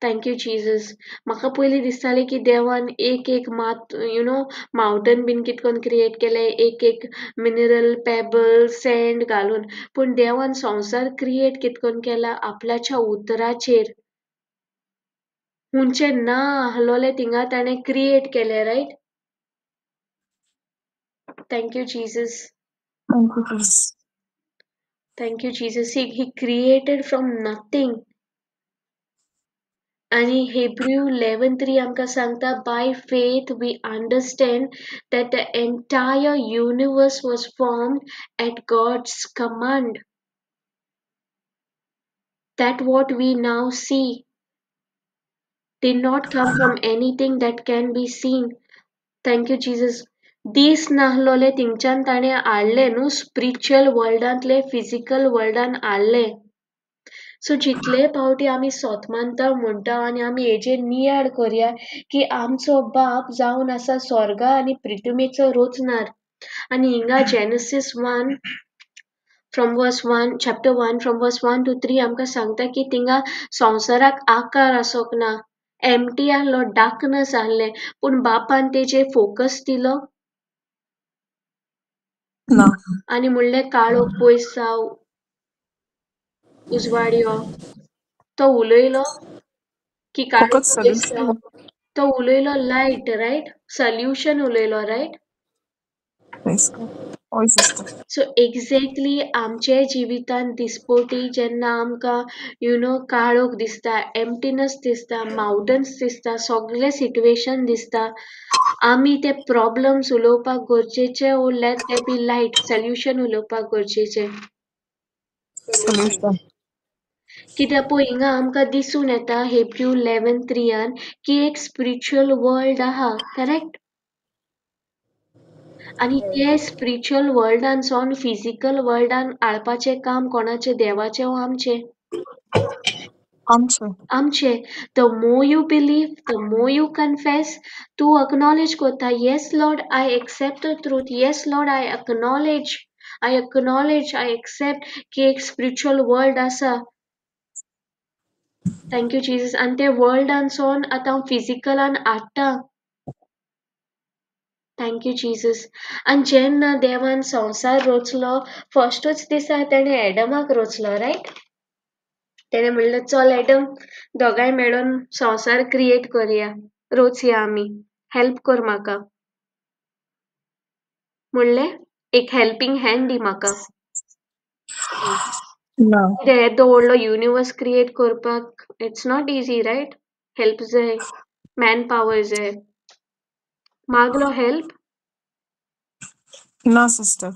Thank you Jesus. म्हाका पयलीं दिसतालें की देवान एक एक मात मावंटन बीन कितकोन क्रिएट केले, एक एक मिनरल पेबल सँड घालून, पूण देवान संवसार क्रिएट कितकोन केला आपल्याच्या उतराचेर. हुंचे ना आहलोले थिंगा ताणें क्रिएट केले, right? Thank you Jesus. Thank you, Jesus. Thank you, Jesus. He created from nothing. आणि Hebrew 11:3 आमकां सांगता, by faith we understand that the entire universe was formed at God's command. That what we now see did not come from anything that can be seen. Thank you, Jesus. दीस नाहलोले थिंगच्यान ताणें हाडले न्हू spiritual वर्ल्डांतले physical वर्ल्डान हाडले. सो जितले फावटी आमी सोतमानता म्हणटा आनी आमी हेजेर नियाळ करया की आमचो बाप जावन आसा स्वर्गा आनी पृथ्वीचो रोचणार. आनी हिंगा Genesis 1 from verse 1 chapter 1 from verse 1 to 3 आमकां सांगता की थिंगा संवसाराक आकार आसोक ना, एम्प्टी आहलो, डार्कनेस आहले, पूण बापान तेजेर फोकस दिलो No. आनी म्हणलें काळोख पयस जाव, उजवाड यो. तो उलयलो की काळोख Focus पयस solution. जाव. तो उलयलो लायट, रायट? सोल्युशन उलयलो, right? Praise God. Oh, sister. So exactly आमचे जिवितान दिसपोटी जेन्ना आमकां काळोख दिसता, एम्प्टीनेस दिसता, माउंटन्स दिसता, सगळे सिट्युएशन दिसता, आमी ते प्रॉब्लम्स उलोवपाक गरजेचे ओ let there be light solution उलोवपाक गरजेचे. Solution. कित्याक पळय हिंगा आमकां दिसून येता हेब्रू 11:3 की एक स्पिरिच्युअल वर्ल्ड आहा, करेक्ट? आनी ते स्पिरिच्युअल वर्ल्डानसून फिजिकल वर्ल्डान हाडपाचें काम कोणाचें? देवाचें ओ आमचें? आमचे. आमचें. The more you believe, the more you confess, तूं अक्नॉलेज करता, yes Lord I accept the truth, yes Lord I acknowledge, I accept की एक स्पिरिच्युअल वर्ल्ड आसा. Thank you Jesus. आनी ते वर्ल्डानसून आतां हांव फिजिकलान हाडटा. Thank you Jesus. आनी जेन्ना देवान संवसार रचलो, फस्टूच दिसा तेणें एडमाक रचलो, रायट? तेणें म्हणलें चल एडम, दोगांय मेळून संवसार क्रिएट करया, रचया आमी, हेल्प कर म्हाका. म्हणलें एक हेल्पींग हँड दी म्हाका. No. येदो व्हडलो युनिवर्स क्रिएट करपाक it's not easy, right? Help जाय, मॅन पॉवर जाय. मागलो help? No, sister.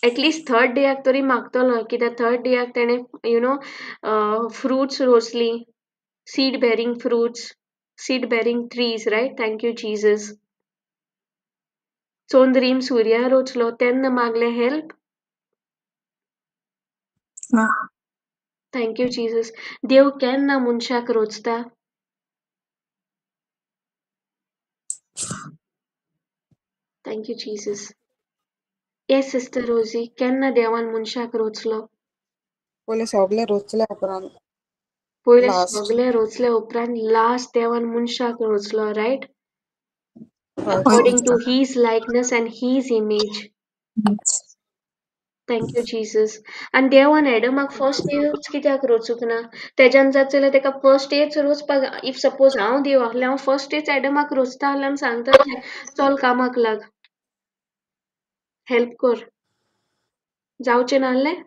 At least third डेयाक तरी मागतलो, कित्याक थर्ड डेयाक तेणें फ्रुट्स रोचली, seed bearing fruits, seed bearing trees, right? Thank you Jesus. चोंदरीम सुर्या रोचलो तेन्ना मागलें help? No. Thank you Jesus. देव केन्ना मनशाक रोचता? Thank you Jesus. Yes sister Rosie, केन्ना देवान मनशाक रोचलो? पयले सगळे रोचले उपरांत पयले लास्ट सगळे रोचले उपरांत लास्ट देवान मनशाक रोचलो, रायट? हय Oh, According to sister. his likeness and his image. Yes. Thank you Jesus. आनी देवान एडमाक फर्स्ट डेच कित्याक रोचूंक ना? तेज्यान जात जाल्यार तेका फर्स्ट डेच रोचपाक, इफ सपोज हांव देव आहलें, हांव फर्स्ट डेच एडमाक रोचता आहलें आनी सांगतालें चल कामाक लाग, हेल्प कर. जावचें नाहलें?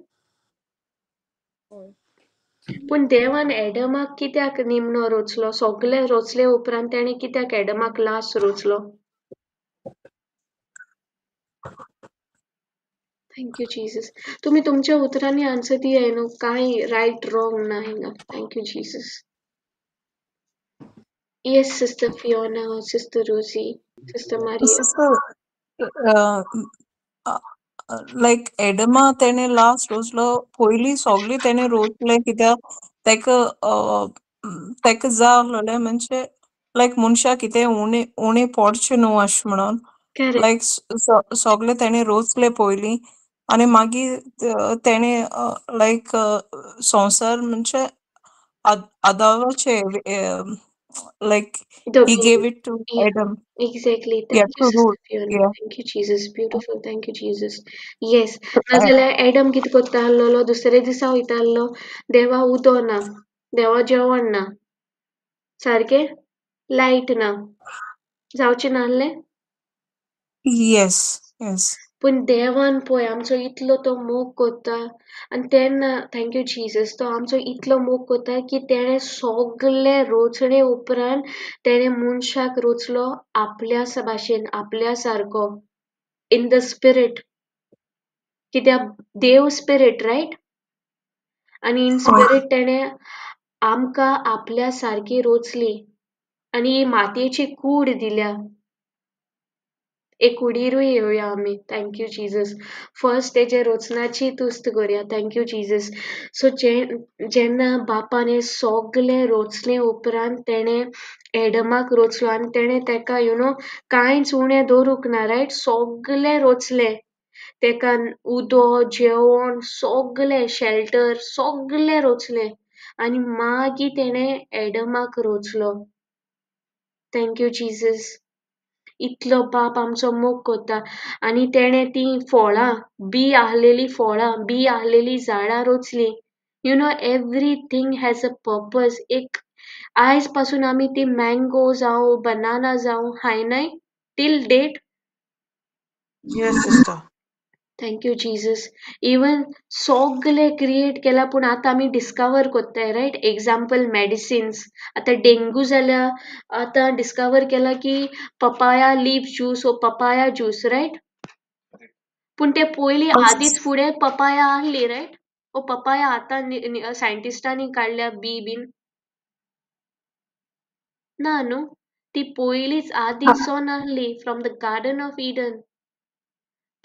पूण देवान एडमाक कित्याक निमणो रोचलो? सगळे रोचले उपरांत तेणें कित्याक एडमाक लास्ट रोचलो? Thank you Jesus. तुम्ही तुमच्या उतरांनी आन्सर दियाय न्हू, कांय रायट रॉंग ना हिंगा. Thank you Jesus. Yes sister Fiona, sister Rosie, sister Maria. Sister, uh, like एडमा तेणे लास्ट रोजलो पयली सगळी तेणे रोजले कित्याक तेका जाय आहलोलें म्हणजे लायक मनशा कितें उणें पडचें न्हू अश म्हणोन करेक्ट. लायक सगळे तेणे रोचले पयली आनी मागीर तेणे लायक संवसार म्हणजे Adavache, like he gave Dominion. it to Yeah, Adam. exactly. Yeah, Thank you, to rule. Sister Fiona. Yeah. Thank you, Jesus. Beautiful. Thank you, Jesus. Yes. To नाजाल्यार एडम कितें करता आसलो दुसरे दिसा वयता आसलो देवा उदो ना देवा जेवण ना सारकें लायट ना जावचें नासलें yes, yes. पूण देवान पळय आमचो इतलो तो मोग करता आनी तेन्ना थँक्यू जिजस तो आमचो इतलो मोग करता की तेणें सगळे रोचणे उपरांत तेणें मनशाक रोचलो आपल्या भाशेन आपल्या सारको इन द स्पिरीट कित्याक देव स्पिरीट रायट आनी इन स्पिरीट तेणें आमकां आपल्या सारकी रोचली आनी ही मातयेची कूड दिल्या एक कुडीरूय येवया आमी थँक्यू जिजस फर्स्ट तेजे रोचनाची तुस्त करया थँक्यू जिजस सो जेन्ना बापान हें सगलें रोचले उपरांत तेणें एडमाक रोचलो आनी तेणें तेका कांयच उणें दवरूंक ना रायट सगलें रोचलें तेका उदो जेवण सगलें शेल्टर सगलें रोचलें आनी मागीर तेणें एडमाक रोचलो थँक्यू जिजस इतलो बाप आमचो मोग करता आनी तेणें ती फळां बी आहलेली झाडां रोचली एवरीथींग हॅज अ पर्पज एक आयज पासून आमी ती मँगो जावं बनाना जावं खायनाय till date Yes, sister. Thank you Jesus even सगळे क्रिएट केला पूण आतां आमी डिस्कवर कोत्ताय रायट एग्जाम्पल मेडिसिन्स आतां डेंगू जाल्यार आतां डिस्कवर केला की पपाया लीफ ज्यूस ओ पपाया ज्यूस रायट पूण ते पयलीं आदींच फुडें पपाया आहली रायट ओ पपाया आतां सायंटिस्टांनी काडल्या बीन ना न्हू ती पयलींच आदींचोन आहली from the garden of Eden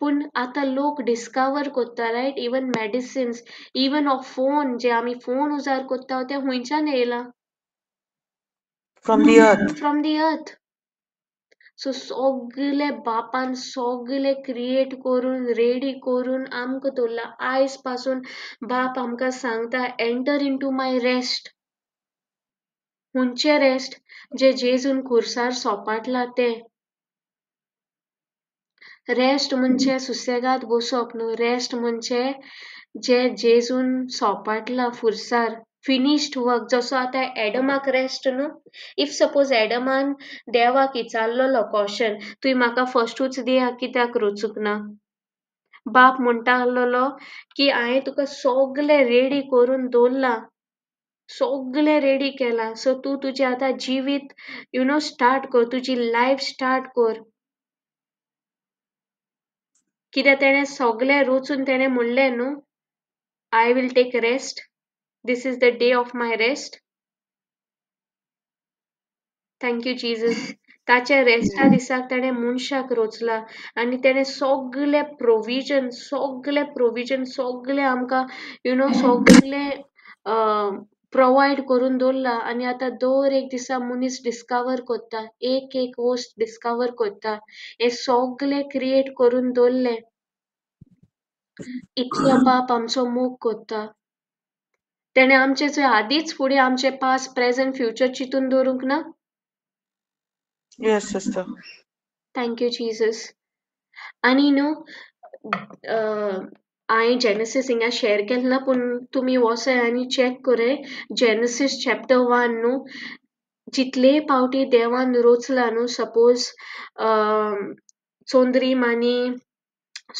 पूण आतां लोक डिस्कवर कोत्ता रायट इवन मेडिसिन्स इवन हो फोन जे आमी फोन उजार कोत्ता ते हुंयच्यान येयला From the earth. From the earth so सगळे बापान सगळे क्रिएट करून रेडी करून आमकां दवरला आयज पासून बाप आमकां सांगता enter into my rest हुंचे रेस्ट जे जेजून खुर्सार सोपाटला ते रेस्ट म्हणजे सुसेगाद बसप न्हू रेस्ट म्हणजे जे जेजून सोपाटला फुरसार फिनिश्ड वर्क जसो आतां एडमाक रेस्ट न्हू इफ सपोज एडमान देवाक विचारलेलो क्वेश्चन तुवें म्हाका फस्टूच दिया कित्याक रोचूक ना बाप म्हणटा आसलेलो की हांवें तुका सगलें रेडी करून दवरला सगलें रेडी केलां सो तूं तुजें आतां जिवीत स्टार्ट कर तुजी लायफ स्टार्ट कर कित्याक तेणें सगलें रोचून तेणें म्हणलें न्हू I will take rest this is the day of my rest thank you Jesus ताच्या रेस्टा दिसाक ताणें मनशाक रोचला आनी तेणें सगलें प्रोविजन सगलें आमकां सगलें प्रोवायड करून दवरला आनी आतां दर एक दिसा मनीस डिस्कवर कोत्ता एक वस्त डिस्कवर कोत्ता हें सगलें क्रिएट करून दवरलें इतलो बाप आमचो मोग कोत्ता तेणें आमचे चोय आदींच फुडें आमचे पास्ट प्रेझेंट फ्युचर चिंतून दवरूंक ना Yes, sister. थँक्यू जिजस आनी हांवें जेनेसीस हिंगा शेअर केलें ना पूण तुमी वोसाय आनी चॅक कोराय जेनेसीस चॅप्टर 1 न्हू जितले पावटी देवान रोचला न्हू सपोज चोंद्रीम आनी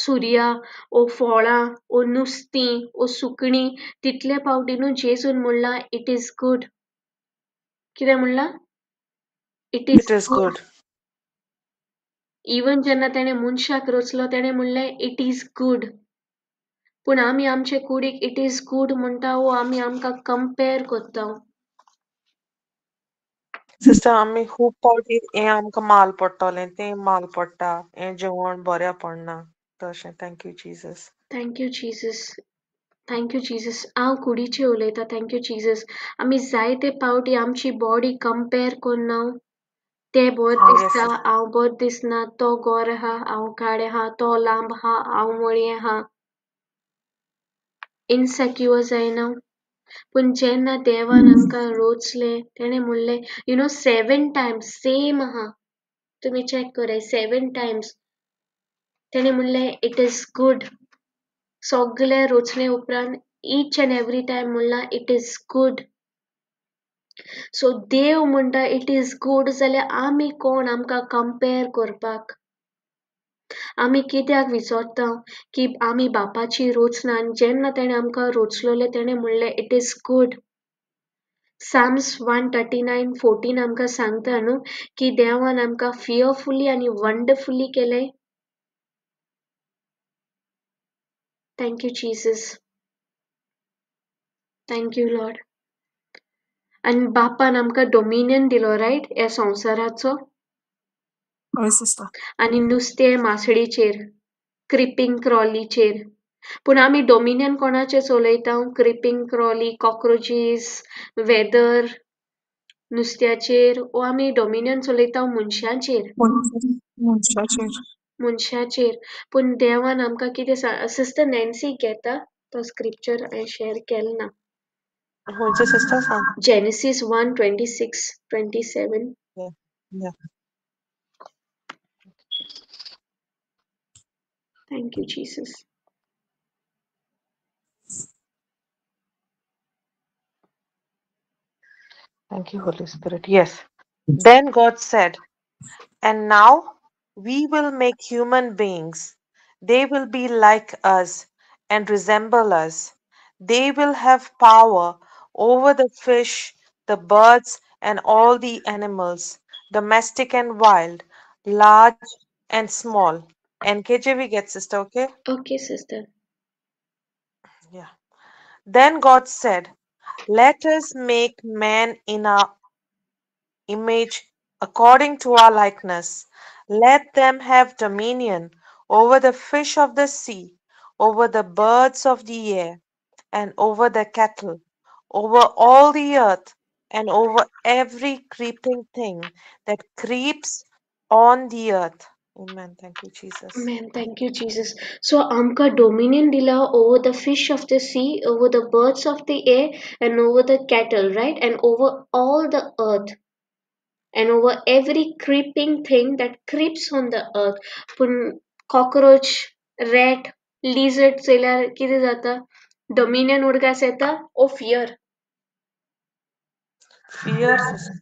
सुर्या ओ फळां ओ नुस्तीं ओ सुकणीं तितले पावटी न्हू जेजून म्हणलां इट इज गूड कितें म्हणलां it It is is good good. Even जेन्ना तेणें मनशाक रोचलो तेणें म्हणलें इट इज गूड पूण आमी आमचे कुडीक इट इज गूड म्हणटा वो आमी आमकां कंपेर कोत्ता Sister, आमी खूब पावटी हें आमकां माल पडटलें तें माल पडटा हें जेवण बरें पडना तशें thank you Jesus thank you Jesus thank you Jesus हांव कुडीचें उलयतां थँक्यू जिजस आमी जायते पावटी आमची बॉडी कंपेर कोन्ना ते बोर Yes, दिसता sister. हांव बोर दिसना तो गोर आहा हांव काळे आहा तो लांब आहा हांव मोळी आहा इनसेक्युअर जायना पूण जेन्ना देवान आमकां रोचलें तेणें म्हणलें 7 times सेम आहा तुमी चॅक कराय 7 times तेणें म्हणलें इट इज गूड सगळे रोचले उपरांत each and every time म्हणलां इट इज गूड सो देव म्हणटा इट इज गूड जाल्यार आमी कोण आमकां कंपेर करपाक आमी कित्याक विचारता की आमी बापाची रोचना आनी जेन्ना तेणें आमकां रोचलोलें तेणें म्हणलें इट इज गूड Psalms 139:14 आमकां सांगता न्हू की देवान आमकां फियरफुली आनी वंडरफुली केलें thank you Jesus thank you Lord आनी बापान आमकां डोमिनियन दिलो रायट ह्या संवसाराचो हय सिस्टर. आनी नुस्तें मासडीचेर क्रिपींग क्रॉलीचेर पूण आमी डोमिनियन कोणाचेर चलयता क्रिपींग क्रॉली कॉक्रोचीस वेदर नुस्त्याचेर वो आमी डोमिनियन चलयता मनशांचेर मनशाचेर पूण देवान आमकां कितें सिस्टर नॅन्सी घेता तो स्क्रिप्चर हांवें शेअर केलो ना खंयचे सिस्टर सांग. Genesis 1:26-27 Yeah, yeah. Thank you Jesus Thank you, Holy Spirit. Yes. Then God said, and now we will make human beings. They will be like us and resemble us. They will have power over the fish, the birds, and all the animals, domestic and wild, large and small. NKJV gets sister, okay? Okay sister Yeah. Then God said, let us make man in our image according to our likeness. Let them have dominion over the fish of the sea, over the birds of the air, and over the cattle, over all the earth, and over every creeping thing that creeps on the earth. Amen. Thank you, Jesus. Amen. Thank you, Jesus. So, amka dominion dila over the fish of the sea, over the birds of the air, and over the cattle, right? And over all the earth, and over every creeping thing that creeps on the earth. Pun cockroach, rat, lizard, चयल्यार कितें जाता? Dominion उडकास येता ओ fear. Fear, sister.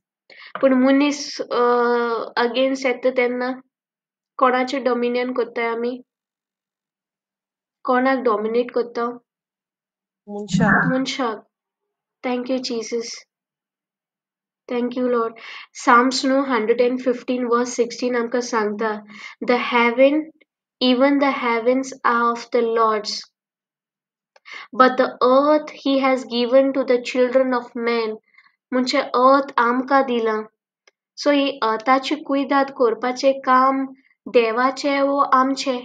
पूण मनीस against येता तेन्ना कोणाचे dominion कोत्ताय आमी कोणाक डॉमिनेट कोत्ता Munshak. मनशाक thank you Jesus thank you Lord Psalms 115:16 आमकां सांगता the heaven even the heavens are of the Lord's but the earth he has given to the children of men म्हणजे अर्थ आमकां दिलां सो ही अर्थाची कुयदाद करपाचें काम देवाचें वो आमचें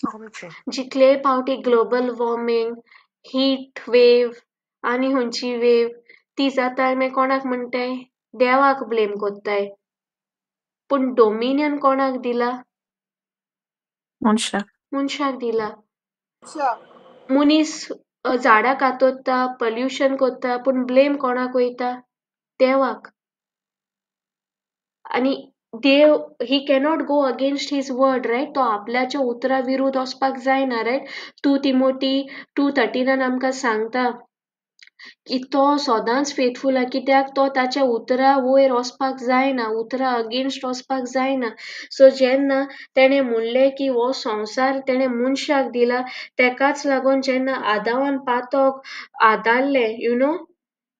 आमचे. जितले पावटी ग्लोबल वॉर्मिंग हीट वेव आनी खंयची वेव ती जाता मागीर कोणाक म्हणटाय देवाक ब्लेम कोत्ताय पूण डोमिनियन कोणाक दिला मनशाक दिला मनीस झाडां कातोता पोल्युशन कोत्ता पूण ब्लेम कोणाक वयता देवाक आनी देव he cannot go against his word right तो आपल्याच्या उतरा विरुद्ध वचपाक जायना रायट 2 Timothy 2:13 आमकां सांगता की तो सदांच फेथफूल आहा कित्याक तो ताच्या उतरा वयर वचपाक जायना उतरा अगेन्स्ट वचपाक जायना सो जेन्ना तेणें म्हणलें की हो संवसार तेणें मनशाक दिला तेकाच लागून जेन्ना आदावान पातोक आदारलें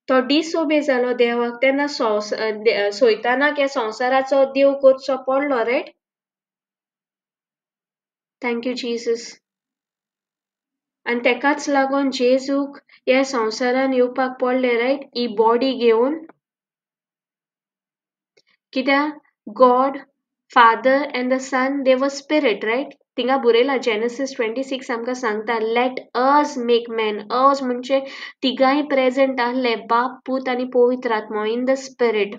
तो डिसओबे जालो देवाक तेन्ना सोयतानाक ह्या संवसाराचो देव करचो पडलो रायट थँक यू जीसस आनी तेकाच लागून जेजूक ह्या संवसारान येवपाक पडलें रायट ही बॉडी घेवन कित्याक God Father and the Son they were Spirit right थिंगा बरयला जेनेसीस 26 आमकां सांगता let us make man us म्हणजे तिगाय प्रेझेंट आहले बाप पूत आनी पवित्र आत्मा इन द स्पिरिट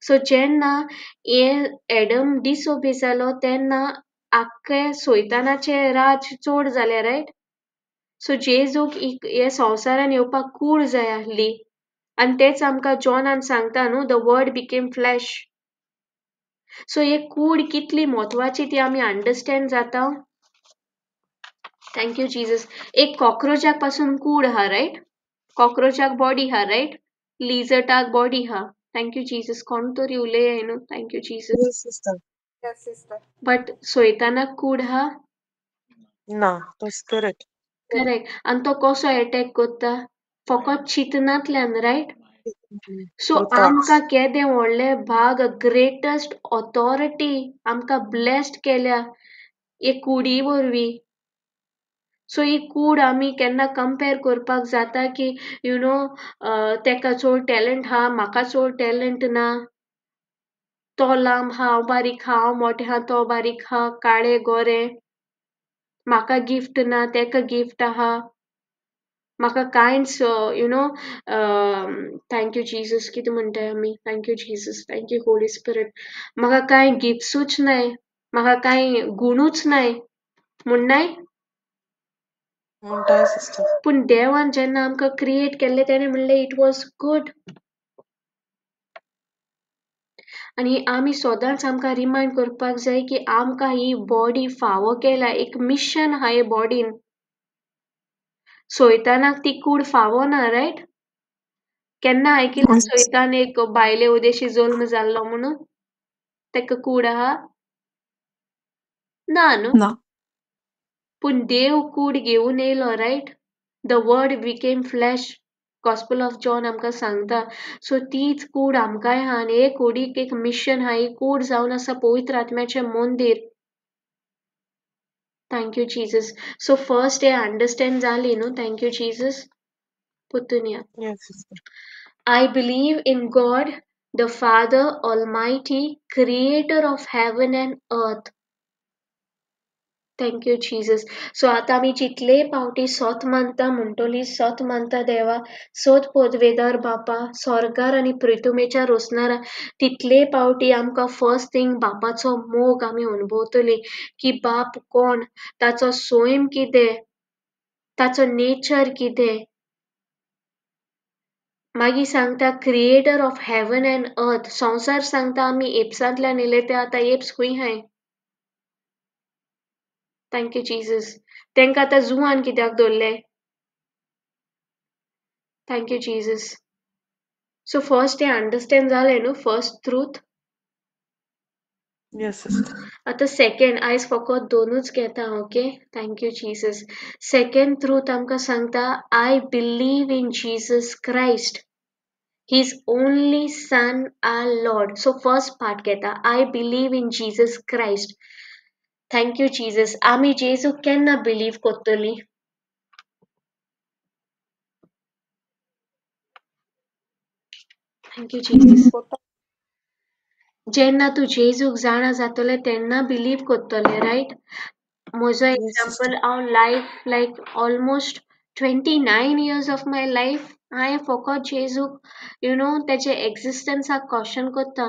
सो जेन्ना हे एडम डिसओबे जालो तेन्ना आख्खे सोयतानाचे राज चड जाले रायट सो जेजूक हे संवसारान येवपाक कूड जाय आसली आनी तेच आमकां जॉनान सांगता न्हू the word became flesh. So हे कूड कितली म्हत्वाची ती आमी अंडरस्टँड जाता. Thank you Jesus. एक कॉक्रोचाक पासून कूड हा राईट. कॉक्रोचाक बॉडी हा राईट. लिझर्टाक बॉडी हा. Thank you Jesus. कोण तरी उलय न्हू. Thank you Jesus. Yes, sister. Yes, sister. But सोयतानाक कूड हा. ना तो स्पिरिट. करेक्ट. आनी तो कसो अटॅक करता फकत चिंतनांतल्यान राईट. So through thoughts. आमकां केदें व्हडले भाग ग्रेटेस्ट ऑथॉरिटी आमकां ब्लेस्ड केल्या हे कुडी वरवीं. सो ही कूड आमी केन्ना कंपेर करपाक जाता की यू नो तेका चड टॅलंट हा म्हाका चड टॅलंट ना. तो लांब हा हांव बारीक हा हांव मोठें हा तो बारीक हा काळे गोरे म्हाका गिफ्ट ना तेका गिफ्ट आहा. म्हाका कांयच यू नो थँक्यू जीजस कितें म्हणटाय आमी thank you Jesus thank you Holy spirit. म्हाका कांय गिफ्ट्सूच नाय म्हाका कांय गुणूच नाय म्हणनाय. म्हणटाय सिस्टर. पूण देवान जेन्ना आमकां क्रिएट केल्लें तेणें म्हणलें इट वॉज गूड. आनी आमी सदांच आमकां रिमांड करपाक जाय की आमकां ही बॉडी फावो केला एक मिशन हा हे बॉडीन. सोयतानाक ती कूड फावो ना रायट. केन्ना आयकिला सोयतान एक बायले उदेशी जल्म जाल्लो म्हणून तेका कूड आहा ना न्हू. ना. पूण देव कूड घेवन येयलो right. The word became flesh. Gospel of John आमकां सांगता. सो तीच कूड आमकांय हा आनी हे कुडीक एक मिशन हा. ही कूड जावन आसा पवित्र आत्म्याचें मंदीर. Thank you Jesus. सो फर्स्ट हे अंडरस्टँड जाली न्हू. Thank you Jesus. पुतून या. Yes, sister. I believe in God, the Father Almighty, creator of heaven and earth. Thank you, Jesus. So आता आमी जितले पावटी सोत मानता म्हणटोली सोत मानता देवा सोत पोदवेदार बापा स्वर्गार आनी पृथ्वीचेर रोसणारा तितले पावटी आमकां फर्स्ट थिंग बापाचो मोग आमी अणभवतली की बाप कोण ताचो सोयम कितें ताचो नेचर कितें. मागीर सांगता क्रिएटर ऑफ हेवन अँड अर्थ. संवसार सांगता आमी एप्सांतल्यान येयले ते आतां एप्स खूंय हाय. Thank you Jesus. तेंकां आतां जुवान कित्याक दवरले. Thank you Jesus. सो फर्स्ट हे अंडरस्टँड जालें न्हू फर्स्ट ट्रूथ. Yes, sister. आतां सेकंड आयज फकत दोनूच घेता okay. Thank you Jesus. Second truth आमकां सांगता I believe in Jesus Christ. His only son our Lord. So first part घेता I believe in Jesus Christ. Thank you Jesus. आमी जेजू केन्ना बिलीव करतली. Thank you Jesus. जेन्ना तू जेजूक जाणा जातले तेन्ना बिलीव करतले राईट. म्हजो Yes, sister. एक्झाम्पल हांव life like almost 29 years of my life हांवें फकत जेजूक यू नो तेचे एक्झिस्टन्साक क्वेश्चन करता.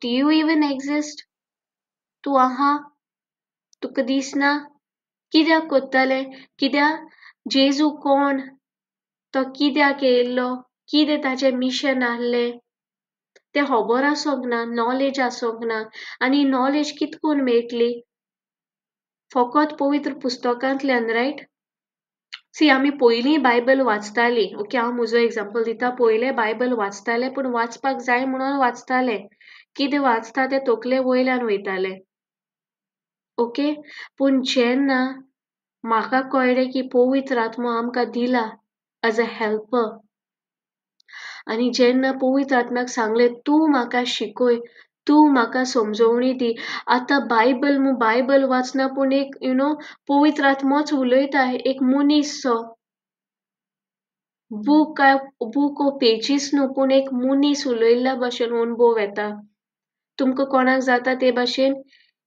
Do you even exist. तूं आहा तुका दिसना कित्याक कोत्ताले कित्याक जेजू कोण तो कित्याक येयल्लो कितें ताचें मिशन आहलें तें खबर आसोंक ना नॉलेज आसोंक ना आनी नॉलेज कितकून मेळटली फकत पवित्र पुस्तकांतल्यान रायट. सी आमी पयलीं बायबल वाचतालीं ओके हांव म्हजो एग्जांपल दिता पयलें बायबल वाचतालें पूण वाचपाक जाय म्हणून वाचतालें कितें वाचता तें तकले वयल्यान वयतालें ओके. पूण जेन्ना म्हाका कळ्ळें की पवित्र आत्मो आमकां दिला एज अ हेल्पर आनी जेन्ना पवित्र आत्म्याक सांगलें तूं म्हाका शिकय तूं म्हाका समजोवणी दी. आतां बायबल वाचना पूण एक यू नो पवित्र आत्मोच उलयता एक मनीस बूक ऑफ पेजीस न्हू पूण एक मनीस उलयल्ल्या भशेन अनुभव येता. तुमकां कोणाक जाता ते भाशेन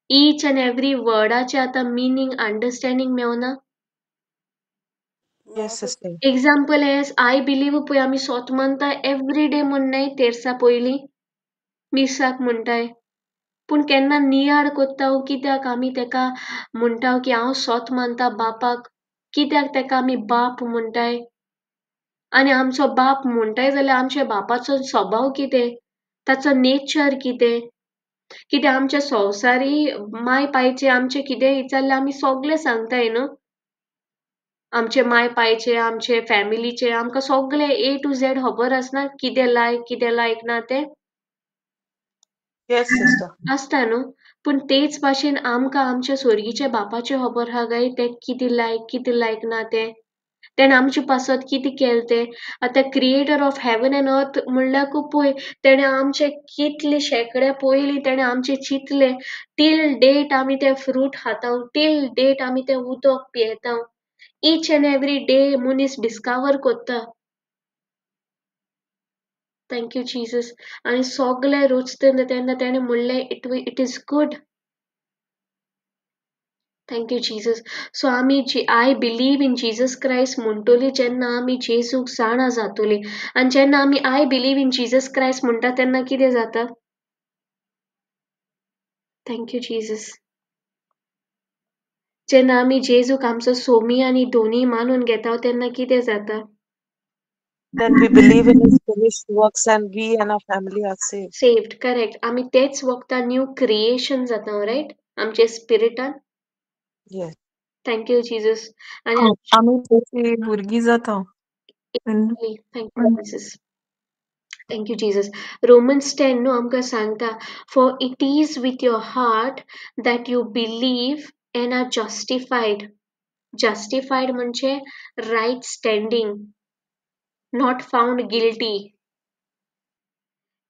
ईच एंड एवरी वर्डाचे आतां मिनींग अंडरस्टँडींग मेवना. Yes, sister. Example as I believe पळय आमी सोत मानता एवरी डे म्हणनाय तेरसा पयलीं मिसाक म्हणटाय पूण केन्ना नियाळ कोत्ता कित्याक आमी तेका म्हणटा की हांव सोत मानता बापाक कित्याक तेका आमी बाप म्हणटाय आनी आमचो बाप म्हणटाय जाल्यार आमच्या बापाचो स्वभाव कितें ताचो नेचर कितें कितें आमच्या संवसारी माय पायचे आमचे कितें विचारल्यार आमी सगळे सांगताय न्हू आमचे माय पायचे आमचे फॅमिलीचे आमकां सगळे A to Z खबर आसना कितें लायक ना तें येस सिस्टर. आसता न्हू पूण तेच भाशेन आमकां आमच्या सोर्गीच्या बापाचे खबर आहा काय ते कितें लायक ना तें तेणें आमचे पासत कितें केलें तें आतां क्रिएटर ऑफ हेवन एंड अर्थ म्हणल्यार पळय तेणें आमचे कितले शेकड्या पयलीं तेणें आमचे चिंतलें टील डेट आमी तें फ्रूट खाता टील डेट आमी तें उदक पियेता ईच एंड एवरी डे मनीस डिस्कवर कोत्ता थँक यू जीसस आनी सगळे रुचता तेन्ना तेणें म्हणलें it is good thank you Jesus so आमी I believe in Jesus Christ म्हणटली जेन्ना आमी जेजूक जाणा जातली आनी जेन्ना आमी I believe in Jesus Christ म्हणटा तेन्ना कितें जाता थँक यू जीसस जेन्ना आमी जेजूक आमचो सोमी आनी दोनी मानून घेता तेन्ना कितें जाता Then we believe in his finished works and we and our family are saved. Saved correct आमी तेच वखदां न्यू क्रिएशन जाता रायट आमचे स्पिरिटान Yes. थँक यू जीसस आनी आमी तेची भुरगीं जाता thank you Jesus Thank you, Jesus. Romans 10 no amka sangta, for it is with your heart that you believe and are justified. Justified म्हणजे right standing, not found guilty.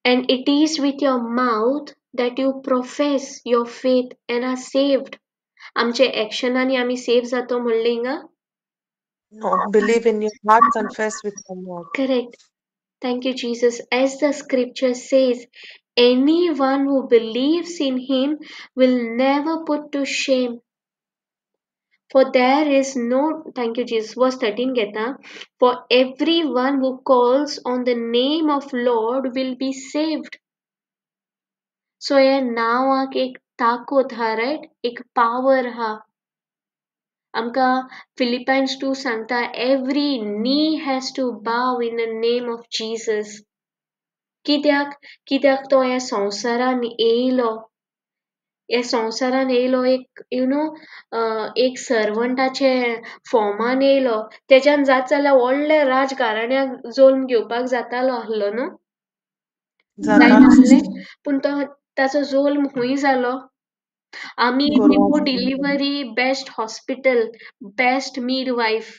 And it is with your mouth that you profess your faith and are saved. आमचे ऍक्शनांनी आमी save जातो म्हणले हिंगा No, believe in your heart, confess with your mouth. Correct. Thank you, Jesus. As the scripture says, anyone who believes in him will never put to shame. For there is no, thank you, Jesus. Verse 13 geta. For everyone who calls on the name of Lord will be saved. So ये नावाक एक ताकद हा, right? एक power हा. आमकां Philippians 2 सांगता every knee has to bow in the name of Jesus. कित्याक तो ह्या संवसारान येयलो ह्या संवसारान येयलो एक एक सर्वंटाचे फॉर्मान येयलो तेज्यान जात जाल्यार व्हडल्या राजघराण्याक जल्म घेवपाक जातालो आहलो न्हू जातालो sister. पूण तो ताचो जल्म खूंय जालो आमी new delivery best hospital best midwife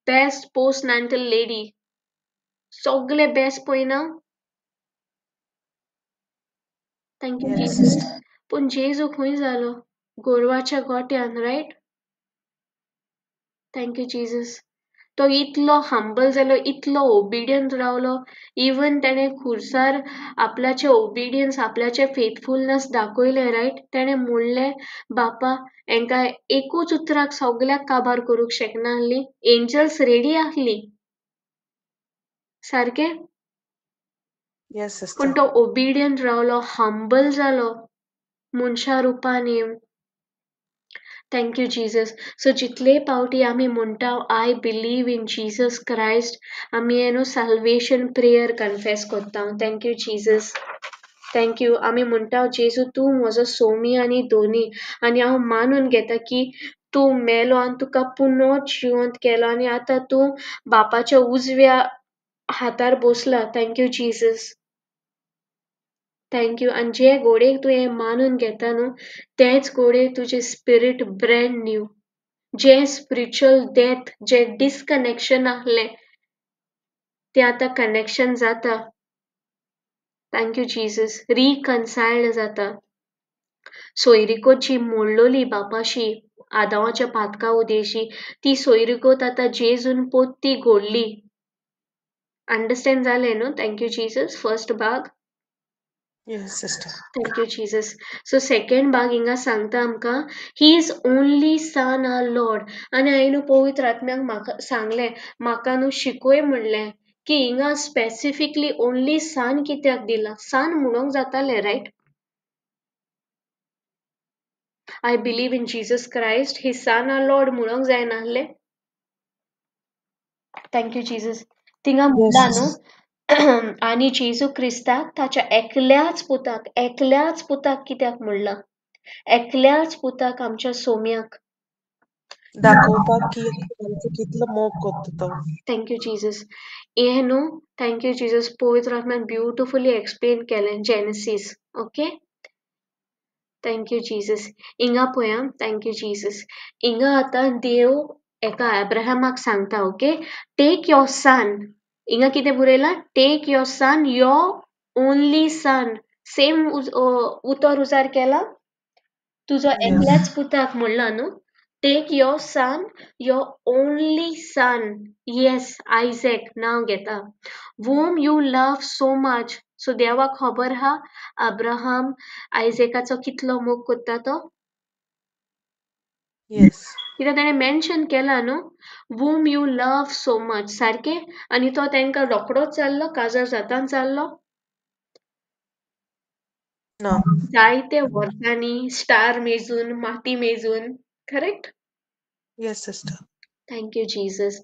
best postnatal lady सगळे बेस्ट पळयना thank you Yes, Jesus sister. पूण जेजू खंय जालो गोरवाच्या गोट्यान रायट थँक यू जीसस तो इतलो हंबल जालो इतलो ओबिडियंट रावलो इवन तेणें खुर्सार आपल्याचे ओबिडियन्स आपल्याचे फेथफुलनेस दाखयले रायट तेणें म्हणलें बापा हेंकां एकूच उतराक सगल्याक काबार करूंक शकना आहली एंजल्स रेडी आहली सारकें Yes, पूण sister. तो ओबिडियंट रावलो हंबल जालो मनशा रुपान येवन थँक यू जीसस सो जितले पावटी आमी म्हणटा आय बिलीव इन जीसस क्रायस्ट आमी सॅल्वेशन प्रेयर कन्फेस कोत्ता thank you Jesus thank you आमी म्हणटा जेजू तूं म्हजो सोमी आनी दोनी आनी हांव मानून घेता की तूं मेलो आनी तुका पुनोच जिवंत केलो आनी आतां तूं बापाच्या उजव्या हातार बसला thank you Jesus thank you आनी जे घोडेक तूं हें मानून घेता न्हू तेच घोडेक तुजें स्पिरीट ब्रँड न्यू जे स्पिरिच्युअल डेथ जे डिस्कनेक्शन आहलें तें आतां कनेक्शन जाता थँक यू जीसस रिकन्सायल्ड जाता सोयरीकोत जी मोडलोली बापाशी आदावाच्या पातका उदेशी ती सोयरीकोत आतां जेजून पोत्ती घोडली अंडरस्टँड जालें न्हू थँक यू जीसस फर्स्ट भाग Yes, sister. Thank you, Jesus. So second भाग हिंगा सांगता आमकां he is only Son our Lord आनी हांवें पवित्र आत्म्याक म्हाका सांगलें म्हाका न्हू शिकय म्हणलें की हिंगा स्पेसिफिकली ओनली सन कित्याक दिला सन म्हणूंक जातालें right I believe in Jesus Christ he Son our Lord म्हणूंक जायनाहलें थँक्यू जीसस. थिंगा Yes, म्हणला yes. न्हू आणि जेजू क्रिस्ताक ताच्या एकल्याच पुताक कित्याक म्हणला, एकल्याच पुताक आमच्या सोम्याक. दाखोवपाक की आमचो कितलो मोग करता तो. Thank you Jesus. हे न्हू थँक्यू जीसस पवित्र आत्म्यान ब्युटिफुली एक्सप्लेन केलें जेनेसीस. Okay, thank you Jesus. हिंगा पळया, थँक्यू जीसस. हिंगा आतां देव एका अब्राहमाक सांगता, ओके, टेक युअर सन. हिंगा कितें बरयलां? Take your son, your only son. Same उतर उजार केला. तुजो Yes. एकल्याच पुताक म्हणला न्हू. Take your son, your only son. Yes, Isaac नांव घेता. whom you love so much. सो देवाक खबर हा अब्राहम आयझॅकाचो कितलो मोग करता तो. Yes. कित्याक ताणें मेन्शन केला न्हू, whom you love so much. सारकें. आनी तो तांकां रोखडोच जाल्लो, काजार जातान जाल्लो. No. जायते वर्सांनी स्टार मेजून, माती मेजून. Correct. Yes, sister. Thank you, Jesus.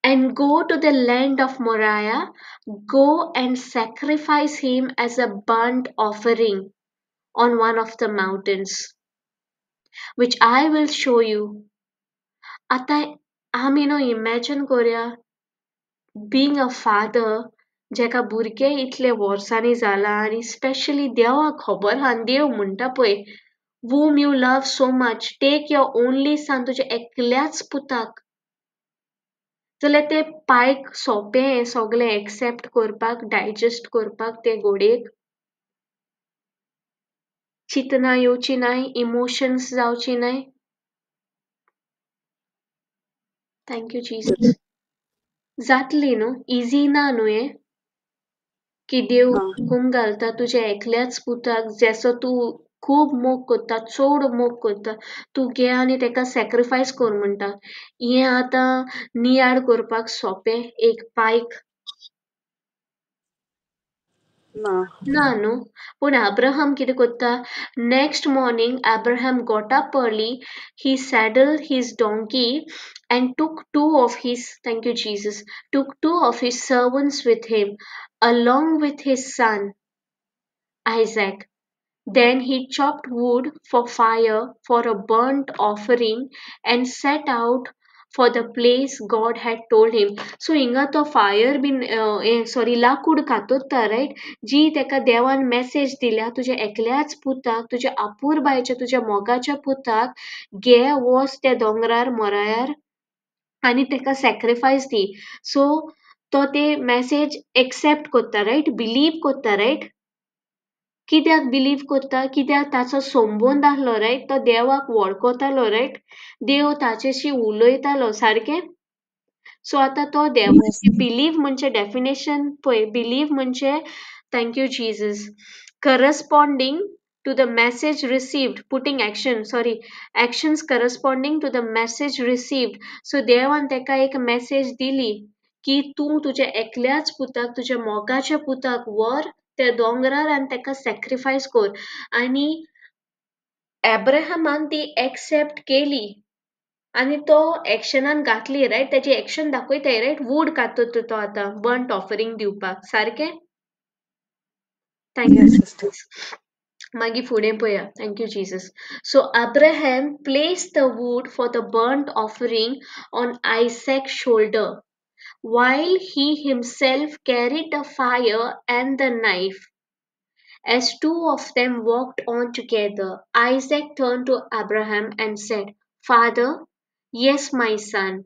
And go to the land of Moriah, go and sacrifice him as a burnt offering on one of the mountains, which I will show you. आता आमी न्हू imagine करुया, being a father, जेका भुरगें इतले वर्सांनी जाला आनी स्पेशली देवाक खबर हा, देव म्हणटा पळय, whom you love so much, take your only son, तुज्या एकल्याच पुताक. जाल्यार ते पायक सोंपें सगळें एक्सेप्ट करपाक, डायजेस्ट करपाक ते घोडयेक. चिंतना येवची नाय, इमोशन्स जावची नाय. Thank you Jesus. जातली न्हू, इजी ना न्हू हें, की देव No. हुकूम घालता तुज्या एकल्याच पुताक, जेचो तूं खूब मोग करता, चड मोग करता, तूं घे आनी ताका सॅक्रिफायस कर म्हणटा. हें आतां नियाळ करपाक सोंपें एक पायक No. ना न्हू. पूण अब्राहम कितें करता? Next morning Abraham got up early, he saddled his donkey and took thank you Jesus, took two of his servants with him, along with his son Isaac. Then he chopped wood for fire for a burnt offering and set out for the place God had told him. So हिंगा तो fire been sorry लाकूड कातरता, riot, जी तेका देवान message दिल्या, तुज्या एकल्याच पुताक, तुज्या आपूर बायच्या, तुज्या मोगाच्या पुताक घे, वच त्या दोंगरार मोरायार आनी तेका सॅक्रिफायस दी. सो तो ते मेसेज एक्सेप्ट करता, रायट, बिलीव करता, रायट. कित्याक बिलीव करता? कित्याक ताचो संबंद आहलो, रायट, तो देवाक वळखतालो, रायट, देव ताचेशी उलयतालो, सारकें. सो आतां तो Yes. देवाची बिलीव म्हणजे डेफिनेशन पळय, बिलीव म्हणजे thank you Jesus, corresponding to the message received, putting action, sorry, actions corresponding to the message received. So देवान तेका एक मेसेज दिली की तूं तुज्या एकल्याच पुताक, तुज्या मोगाच्या पुताक व्हर त्या दोंगरार आनी तेका सॅक्रिफायस कर. आनी अब्राहमान ती एक्सेप्ट केली आनी तो एक्शनान घातली, रायट, तेची एक्शन दाखयताय, रायट, वूड कातता तो आतां बर्न्ट ऑफरिंग दिवपाक, सारकें. Thank you Yes, sister. जीसस. मागीर फुडें पळया, thank you Jesus. So Abraham place the wood for the burnt offering on Isaac's shoulder, while he himself carried the fire and the knife. As two of them walked on together, Isaac turned to Abraham and said, Father. Yes, my son.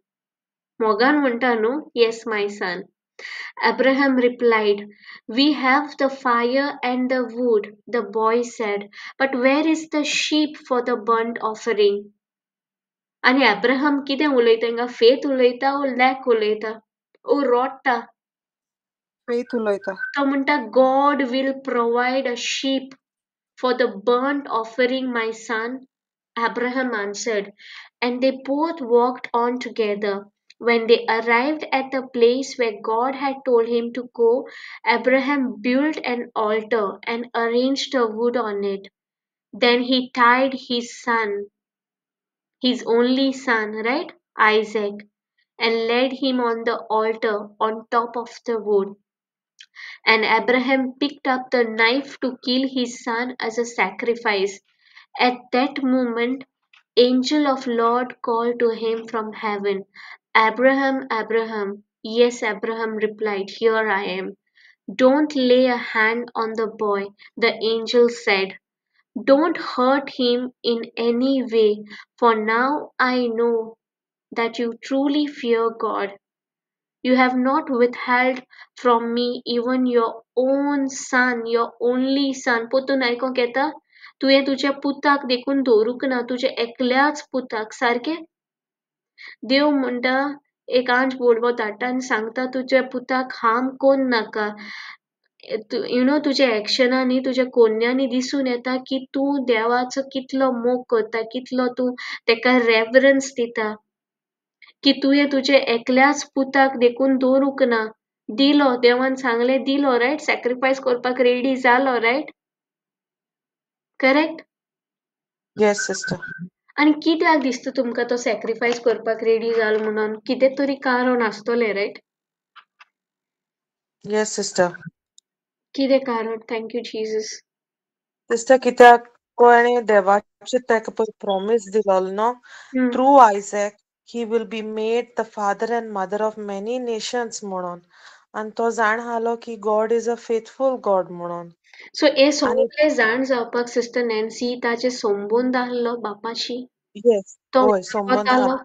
Mogan म्हणटा न्हू, yes, my son. Abraham replied, We have the fire and the wood, the boy said, but where is the sheep for the burnt offering? आनी Abraham कितें उलयता हिंगा? Faith उलयता ओ लॅक उलयता ओ रोडटा? Faith उलयता. तो म्हणटा God will provide a sheep for the burnt offering, my son. Abraham answered, and they both walked on together. When they arrived at the place where God had told him to go, Abraham built an altar and arranged the wood on it. Then he tied his son, his only son, right, Isaac, and laid him on the altar on top of the wood. And Abraham picked up the knife to kill his son as a sacrifice. At that moment, angel of Lord called to him from heaven, Abraham, Abraham. Yes, Abraham replied, Here I am. Don't lay a hand on the boy, the angel said. Don't hurt him in any way, for now I know that you truly fear God. You have not withheld from me even your own son, your only son. पोतून ऐको घेता तुवें तुझ्या पुताक देखून दवरूंक ना, तुझ्या एकल्याच पुताक सारकें. देव म्हणटा एक आंच बोडवो धाडटा आनी सांगता तुझ्या पुताक हार्म कोन्न नाका. तुझ्या एक्शनांनी तुझ्या कोन्यांनी दिसून येता की तूं देवाचो कितलो मोग करता, कितलो तूं तेका रेवरन्स दिता. की तुवें तुझे एकल्याच पुताक देखून दवरूंक ना. दिलो देवान सांगलें दिलो रायट, सॅक्रिफायस करपाक रेडी जालो रायट. करेक्ट. Yes, sister. आनी कित्याक दिसता तुमकां तो सॅक्रिफायस करपाक रेडी जालो म्हणून? कितें तरी कारण आसतलें रायट. Yes, sister. कितें कारण? Thank you Jesus. Sister, कित्याक कोणे देवाचे तेका पळय प्रॉमिस दिलोलो न्हू, through Isaac he will be made the father and mother of many nations म्हणून. आनी तो जाण आसलो की God is a faithful God म्हणून. सो हे आनी सगळें जाण जावपाक सिस्टर नॅन्सी ताचे संबंद आसलो बापाशी. येस, तो होय, संबंद जालो.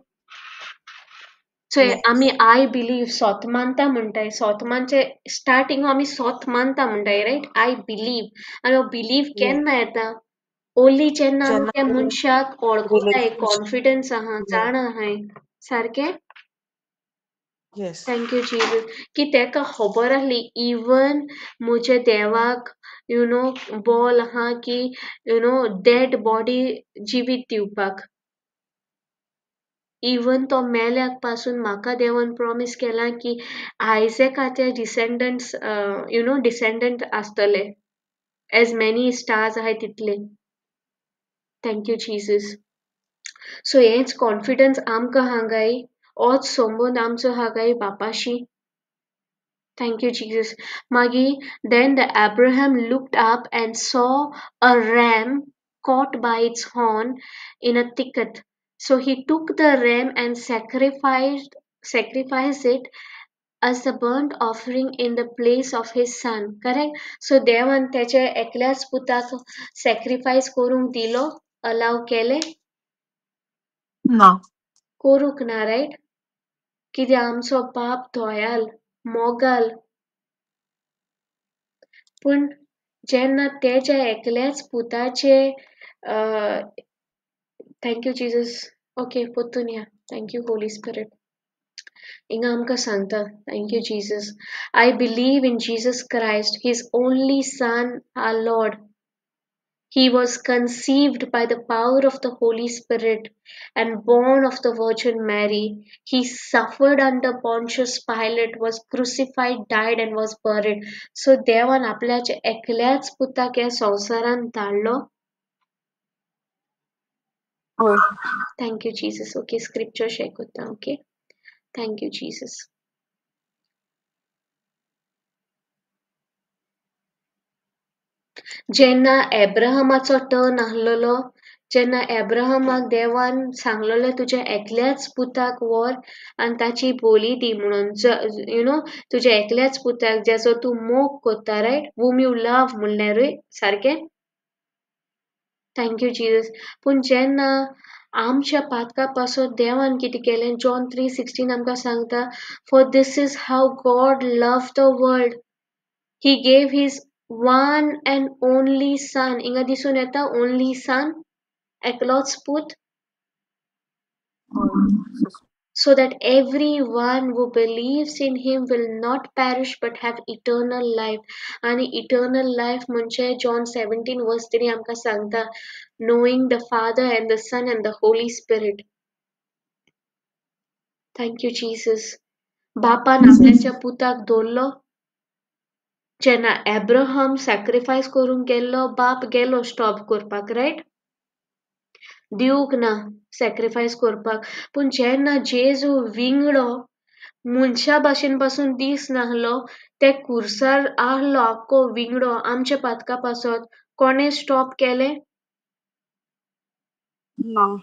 सो आमी येस, आय बिलीव सोत मानता म्हणटाय. सोत मानचे स्टार्टिंग आमी सोत मानता म्हणटाय रायट. I believe. आनी हो बिलीव येस. केन्ना येता? ओन्ली जेन्ना आमी जेन्ना त्या आमी मनशाक वळखताय, रिलेशनशीप कॉन्फिडन्स आहा, येस, जाण आहाय. सारकें? Yes, thank you Jesus. की तेका खबर आसली इवन म्हज्या देवाक बॉल आहा की डेड बॉडी जिवीत दिवपाक. इवन तो मेल्याक पासून म्हाका देवान प्रॉमिस केला की आयझॅकाचे डिसेंडंट आसतले. एज मेनी स्टार्स आहाय तितले. Thank you Jesus. सो हेच कॉन्फिडन्स आमकां हांगाय, होच संबंद आमचो हांगाय बापाशी. Thank you, Jesus. Magi, then the Abraham looked up and saw a ram caught by its horn in a thicket. So he took the ram and sacrificed it as a burnt offering in the place of his son. Correct? So देवान त्याच्या एकल्याच पुताक sacrifice करूंक दिलो, allow केले, ना. करूंक ना, right? कित्याक आमचो बाप दयाल, मोगाल. पूण जेन्ना तेच्या एकल्याच पुताचे थँक्यू जीसस. ओके, पोतून या. Thank you Holy Spirit. हिंगा आमकां सांगता thank you Jesus. I believe in Jesus Christ, his only Son, our Lord. He was conceived by the power of the Holy Spirit and born of the Virgin Mary. He suffered under Pontius Pilate, was crucified, died, and was buried. So देवान आपल्याच्या एकल्याच पुताक ह्या संवसारान धाडलो. होय. Thank you, Jesus. Okay, scripture share करता. Okay, thank you, Jesus. जेन्ना एब्राहमाचो turn आहलोलो, जेन्ना एब्राहमाक देवान सांगलोले तुज्या एकल्याच पुताक व्हर आनी ताची बोली दी म्हणून तुज्या एकल्याच पुताक जेचो तूं मोग कोत्ता रायट, whom you love म्हणल्यारूय सारकें. Thank you Jesus. पूण जेन्ना आमच्या पातका पासून देवान कितें केलें, जॉन 3:16 आमकां सांगता, for this is how God love the world. He gave his one and only son. हिंगा दिसून येता only son, एकलोच पूत. होय, sister. So that everyone who believes in him will not perish but have eternal life. आणि eternal life म्हणजे John 17:3 आमकां सांगता, knowing the Father and the Son and the Holy Spirit. Thank you, Jesus. बापान आपल्याच्या पुताक दवरलो. जेन्ना Abraham sacrifice करूंक गेल्लो, बाप गेलो स्टॉप करपाक, रायट. दिवूक ना सॅक्रिफायस करपाक. पूण जेन्ना जेजू विंगडो मनशा भाशेन पासून दीस नाहलो ते खुर्सार आहलो आख्खो विंगडो आमच्या पातका पासत कोणे स्टॉप केले? ना.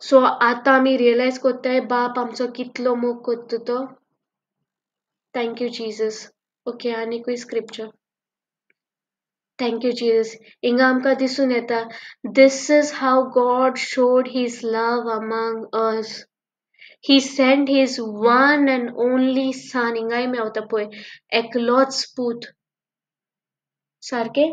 सो आतां आमी रियलायज कोत्ताय बाप आमचो कितलो मोग कोत्ता तो. Thank you Jesus. ओके आनीकूय स्क्रिप्चर. Thank you Jesus. हिंगा आमकां दिसून येता this is how God showed his love among us. He sent his one and only son. हिंगाय मेवता पळय एकलोच पूत. सारके?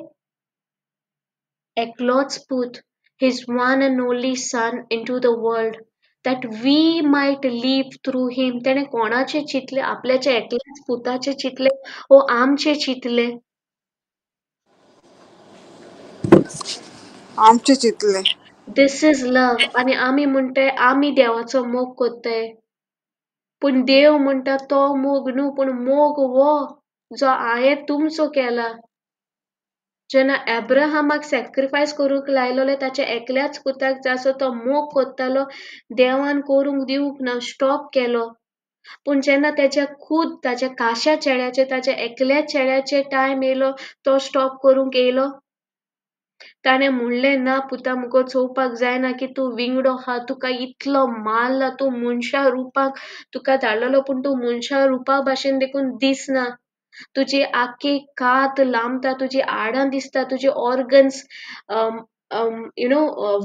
एकलोच पूत. His one and only son into the world that we might live through him. तेणे कोणाचे चितले? आपल्याचे एकल्याच पुताचे चितले ओ आमचे चितले? आमचे चितले. This is love. आनी आमी म्हणटाय आमी देवाचो मोग कोत्ताय. पूण देव म्हणटा तो मोग न्हू पूण मोग वो जो हांवें तुमचो केला. जेन्ना एब्राहामाक सॅक्रिफायस करूंक लायलोले ताच्या एकल्याच पुताक जासो तो मोग कोत्तालो देवान करूंक दिवूंक ना स्टॉप केलो. पूण जेन्ना तेच्या खूद ताच्या काश्या चेड्याचे ताच्या एकल्या चेड्याचे टायम येयलो तो स्टॉप करूंक येयलो. ताणें म्हणलें ना पुता मुगो चोवपाक जायना की तूं विंगडो हा तुका इतलो मारला तूं मनशा रुपाक तुका धाडलेलो पूण तूं मनशा रुपा भाशेन देखून दिसना. तुजी आख्खी कात लांबता तुजी हाडां दिसता तुजे ऑर्गन्स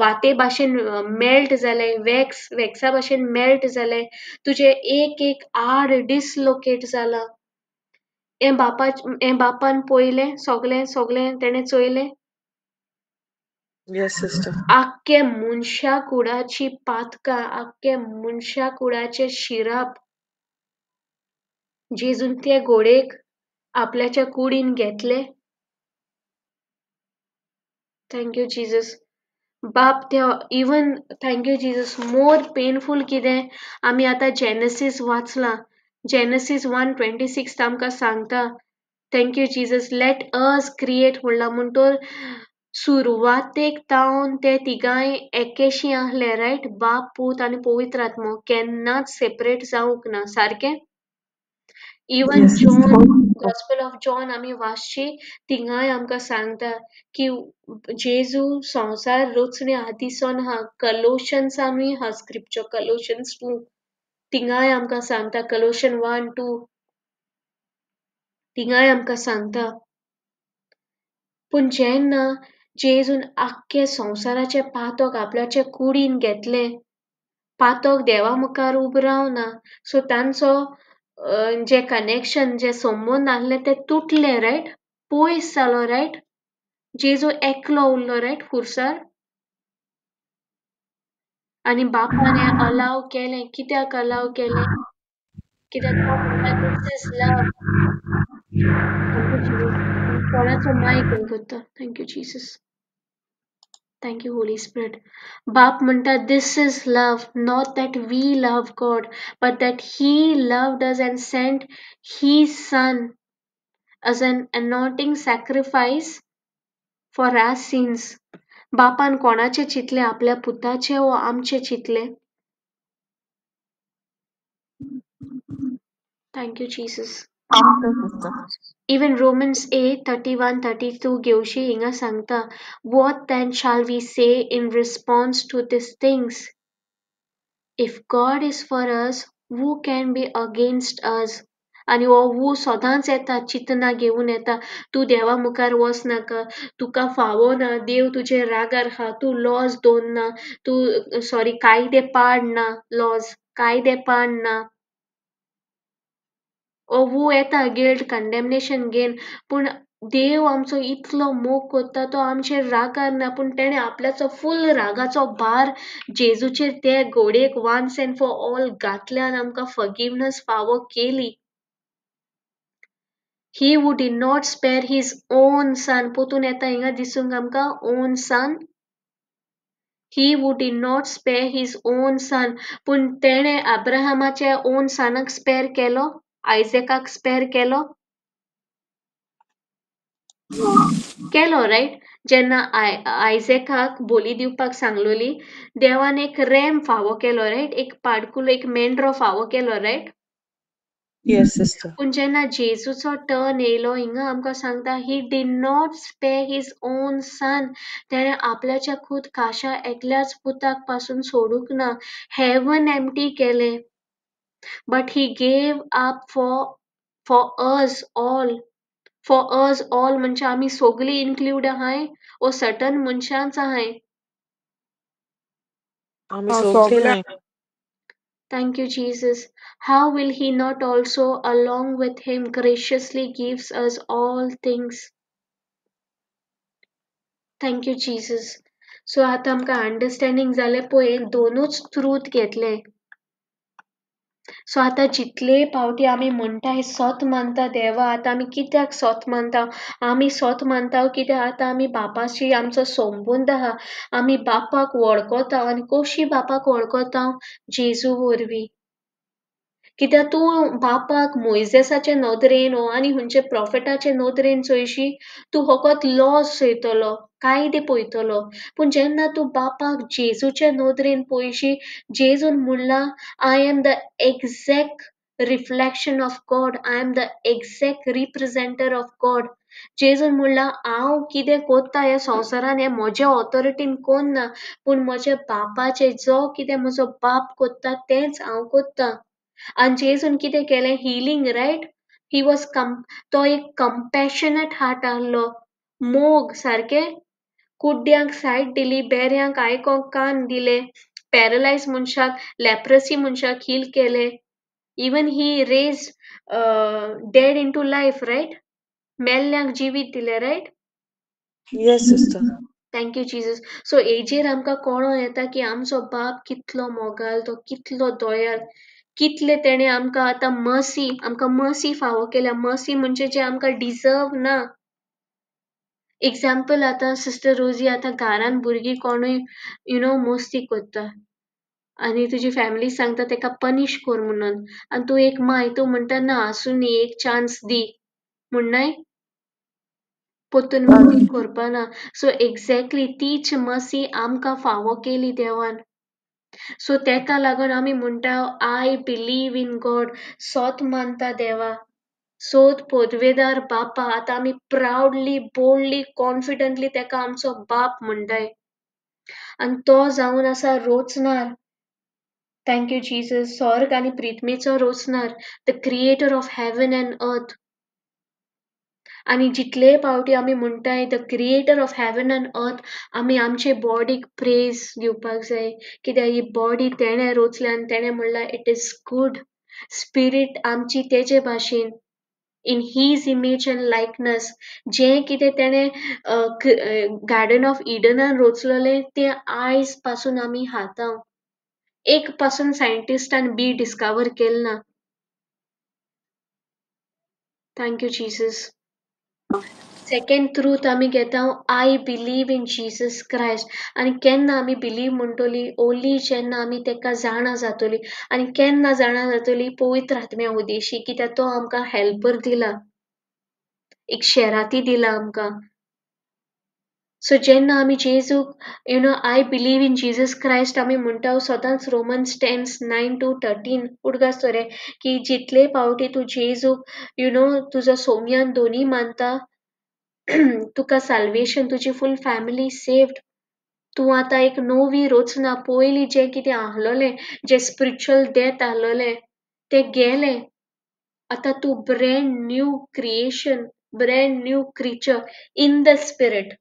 वाते भाशेन मेल्ट जाले वॅक्सा भाशेन मेल्ट जाले तुजे एक एक हाड डिसलोकेट जाला. हें बापान पळयलें सोगलें तेणें चोयलें. Yes sister. आख्खे मनशा कुडाची पातकां आख्खे मनशा कुडाचे शिराप जेजून ते घोडेक आपल्याच्या कुडीन घेतले. Thank you Jesus. बाप ते इवन थँक यू जीसस मोर पेनफूल कितें आमी आतां जेनेसीस वाचलां. जेनेसीस 1:26 आमकां सांगता thank you Jesus let us create म्हणला म्हणटोर सुरवातेक तावन ते तिगाय एकेशी आहले रायट बाप पूत आनी पवित्र आत्मो केन्नाच सेपरेट जावंक ना सारकें. Even Yes, John sister. Gospel of John आमी वाचची तिंगाय आमकां सांगता की जेजू संवसार रचणे आदींसून हा. कलोशन्सानूय हा स्क्रिप्चर कलोशन्स 2 तिंगाय आमकां सांगता कलोशन 1:2 तिंगाय आमकां सांगता. पूण जेन्ना जेजून आख्खे संवसाराचे पातोक आपल्याचे कुडीन घेतले पातोक देवा मुखार उबो रावना सो तांचो जे कनेक्शन जे संबंद आहले ते तुटले रायट पयस जालो रायट. जेजू एकलो उरलो रायट खुर्सार आनी बापान हें अलाव केलें. कित्याक अलाव केलें? कित्याक तो म्हणटा this is love. Thank you Jesus. कोणाचो मायक बंद करता. Thank you Jesus. Thank you, Holy Spirit. Baap manta, this is love, not that we love God, but that He loved us and sent His Son as an anointing sacrifice for our sins. बापान कोणाचे चितले आपल्या पुताचे व आमचे चितले. Thank you, Jesus. आमचे sister. Even Romans 8:31-32 घेवशी हिंगा सांगता what then shall we say in response to these things? If God is for us, who can be against us? आनी हो who सदांच येता चितना घेऊन येता तूं देवा मुखार वचनाका तुका फावोना देव तुजे रागार हा तूं लॉज दवरना तूं सॉरी कायदे पाडना लॉज कायदे पाडना वो येता गिल्ट कंडेमनेशन घेन पूण देव आमचो इतलो मोग कोत्ता तो आमचेर रागार ना पूण तेणें आपल्याचो फूल रागाचो भार जेजूचेर ते घोडेक वन्स एंड फॉर ऑल घातल्यान आमकां फॉरगिवनेस फावो केली. He who did not spare his own son पोतून येता हिंगा दिसूंक आमकां own son. He who did not spare his own son पूण तेणें अब्राहमाचे own सनाक स्पेर केलो आयजेकाक स्पेर केलो. केलो रायट. जेन्ना आयझॅकाक बोली दिवपाक सांगलोली, देवान एक रॅम फावो केलो रायट, एक पाडकुलो एक मेंढरो फावो केलो रायट. Yes sister. पूण जेन्ना जेजूचो टर्न येयलो हिंगा आमकां सांगता he did not spare his own son. तेणे आपल्याच्या खुद काशा एकल्याच पुताक पासून सोडूंक ना. हेवन एम्प्टी केले, but he gave up for us all. For us all म्हणजे आमी सगळीं इन्क्लूड आहाय ओ सर्टन मनशांच आहाय. आमी हांव सगळीं सगळ्या हाय. Thank you, Jesus. How will He not also, along with Him, graciously gives us all things? Thank you, Jesus. So आता आमकां अंडरस्टँडिंग जाले पळय, दोनूच ट्रूथ घेतले. सो आतां जितले पावटी आमी म्हणटाय सत मानता देवा, आतां आमी कित्याक सत मानता? आमी सत मानता कित्याक आतां आमी बापाशी आमचो संबंद आहा. आमी बापाक वळखता आनी कशी बापाक वळखता? जेजू वरवीं. कित्याक तूं बापाक मोइजेसाचे नदरेन आनी खंयचे प्रॉफिटाचे नदरेन चोयशी, तूं फकत लॉस चोयतलो, कायदे पळयतलो. पूण जेन्ना तूं बापाक जेजूचे नदरेन पळयशी, जेजून म्हणलां I am the exact reflection of God, I am the exact representer of God. जेजून म्हणलां हांव कितें कोत्ता ह्या संवसारान हें म्हज्या ऑथॉरिटीन कोन्ना, पूण म्हज्या बापाचें जो कितें म्हजो बाप कोत्ता तेंच हांव कोत्ता. आनी जेजून कितें केलें? Healing riot. ही वॉज तो एक कंपॅशनेट हार्ट आहलो, मोग सारकें. कुड्ड्यांक सायट दिली, बेऱ्यांक आयकोंक कान दिले, पॅरलायज मनशाक लॅप्रसी मनशाक हील केले. Even he raise dead into life right. मेल्ल्यांक जिवीत दिलें right. Yes sister. Thank you Jesus. So हेजेर आमकां कळोन येता की आमचो बाप कितलो मोगाल, तो कितलो दयाल, कितले तेणे आमकां आतां आमकां मर्सी फावो केल्या. मर्सी म्हणजे जे आमकां डिजर्व ना. एक्झाम्पल आतां सिस्टर रोजी आतां घरान भुरगीं कोणूय मस्ती कोत्ता आनी तुजी फॅमिली सांगता तेका पनीश कोर म्हणून, आनी तूं एक माय, तूं म्हणटा ना आसूं नी एक चान्स दी म्हणनाय, पोत्तून मस्ती करपा ना. सो एक्झॅक्टली तीच मर्सी आमकां फावो केली देवान. सो तेका लागून आमी म्हणटा आय बिलीव इन गॉड, सोत मानता देवा. सोत पोदवेदार बापा. आतां आमी प्रावडली, बोल्डली, कॉन्फिडंटली तेका आमचो बाप म्हणटाय. आनी तो जावन आसा रोचणार. Thank you Jesus. स्वर्ग आनी प्रिथ्वीचो रोचणार, the creator of heaven and earth. आनी जितले पावटी आमी म्हणटाय the creator of heaven and earth, आमी आमचे बॉडीक प्रेज दिवपाक जाय. कित्याक ही बॉडी तेणे रोचल्या आनी तेणे म्हणलां इट इज गूड. स्पिरीट आमची तेजे भाशेन, इन हीज इमेज एंड लायकनेस. जें कितें तेणे गार्डन ऑफ इडनान रोचलेलें तें आयज पासून आमी हातां. एक पासून सायंटिस्टान बी डिस्कवर केल ना. Thank you Jesus. Second truth आमी घेता आय बिलीव इन जीसस क्रायस्ट. आनी केन्ना आमी बिलीव म्हणटली? ओन्ली जेन्ना आमी तेका जाणा जातली. आनी केन्ना जाणा जातली? पवित्र आत्म्या उदेशी. कित्याक तो आमकां हेल्पर दिला, एक शेराती दिला आमकां. सो जेन्ना आमी जेजूक I believe in Jesus Christ आमी म्हणटा सदांच रोमन्स 10:9-13 उडगासतो रे, की जितले पावटी तूं जेजूक तुजो सोमयान दोनी मानता, तुका साल्वेशन, तुजी फूल फॅमिली सेव्ड. तूं आतां एक नवी रोचना. पयलीं जें कितें आहलोलें, जें स्पिरिच्युअल डेथ आहलोलें तें गेलें. आतां तूं brand new creation, brand new creature in the spirit.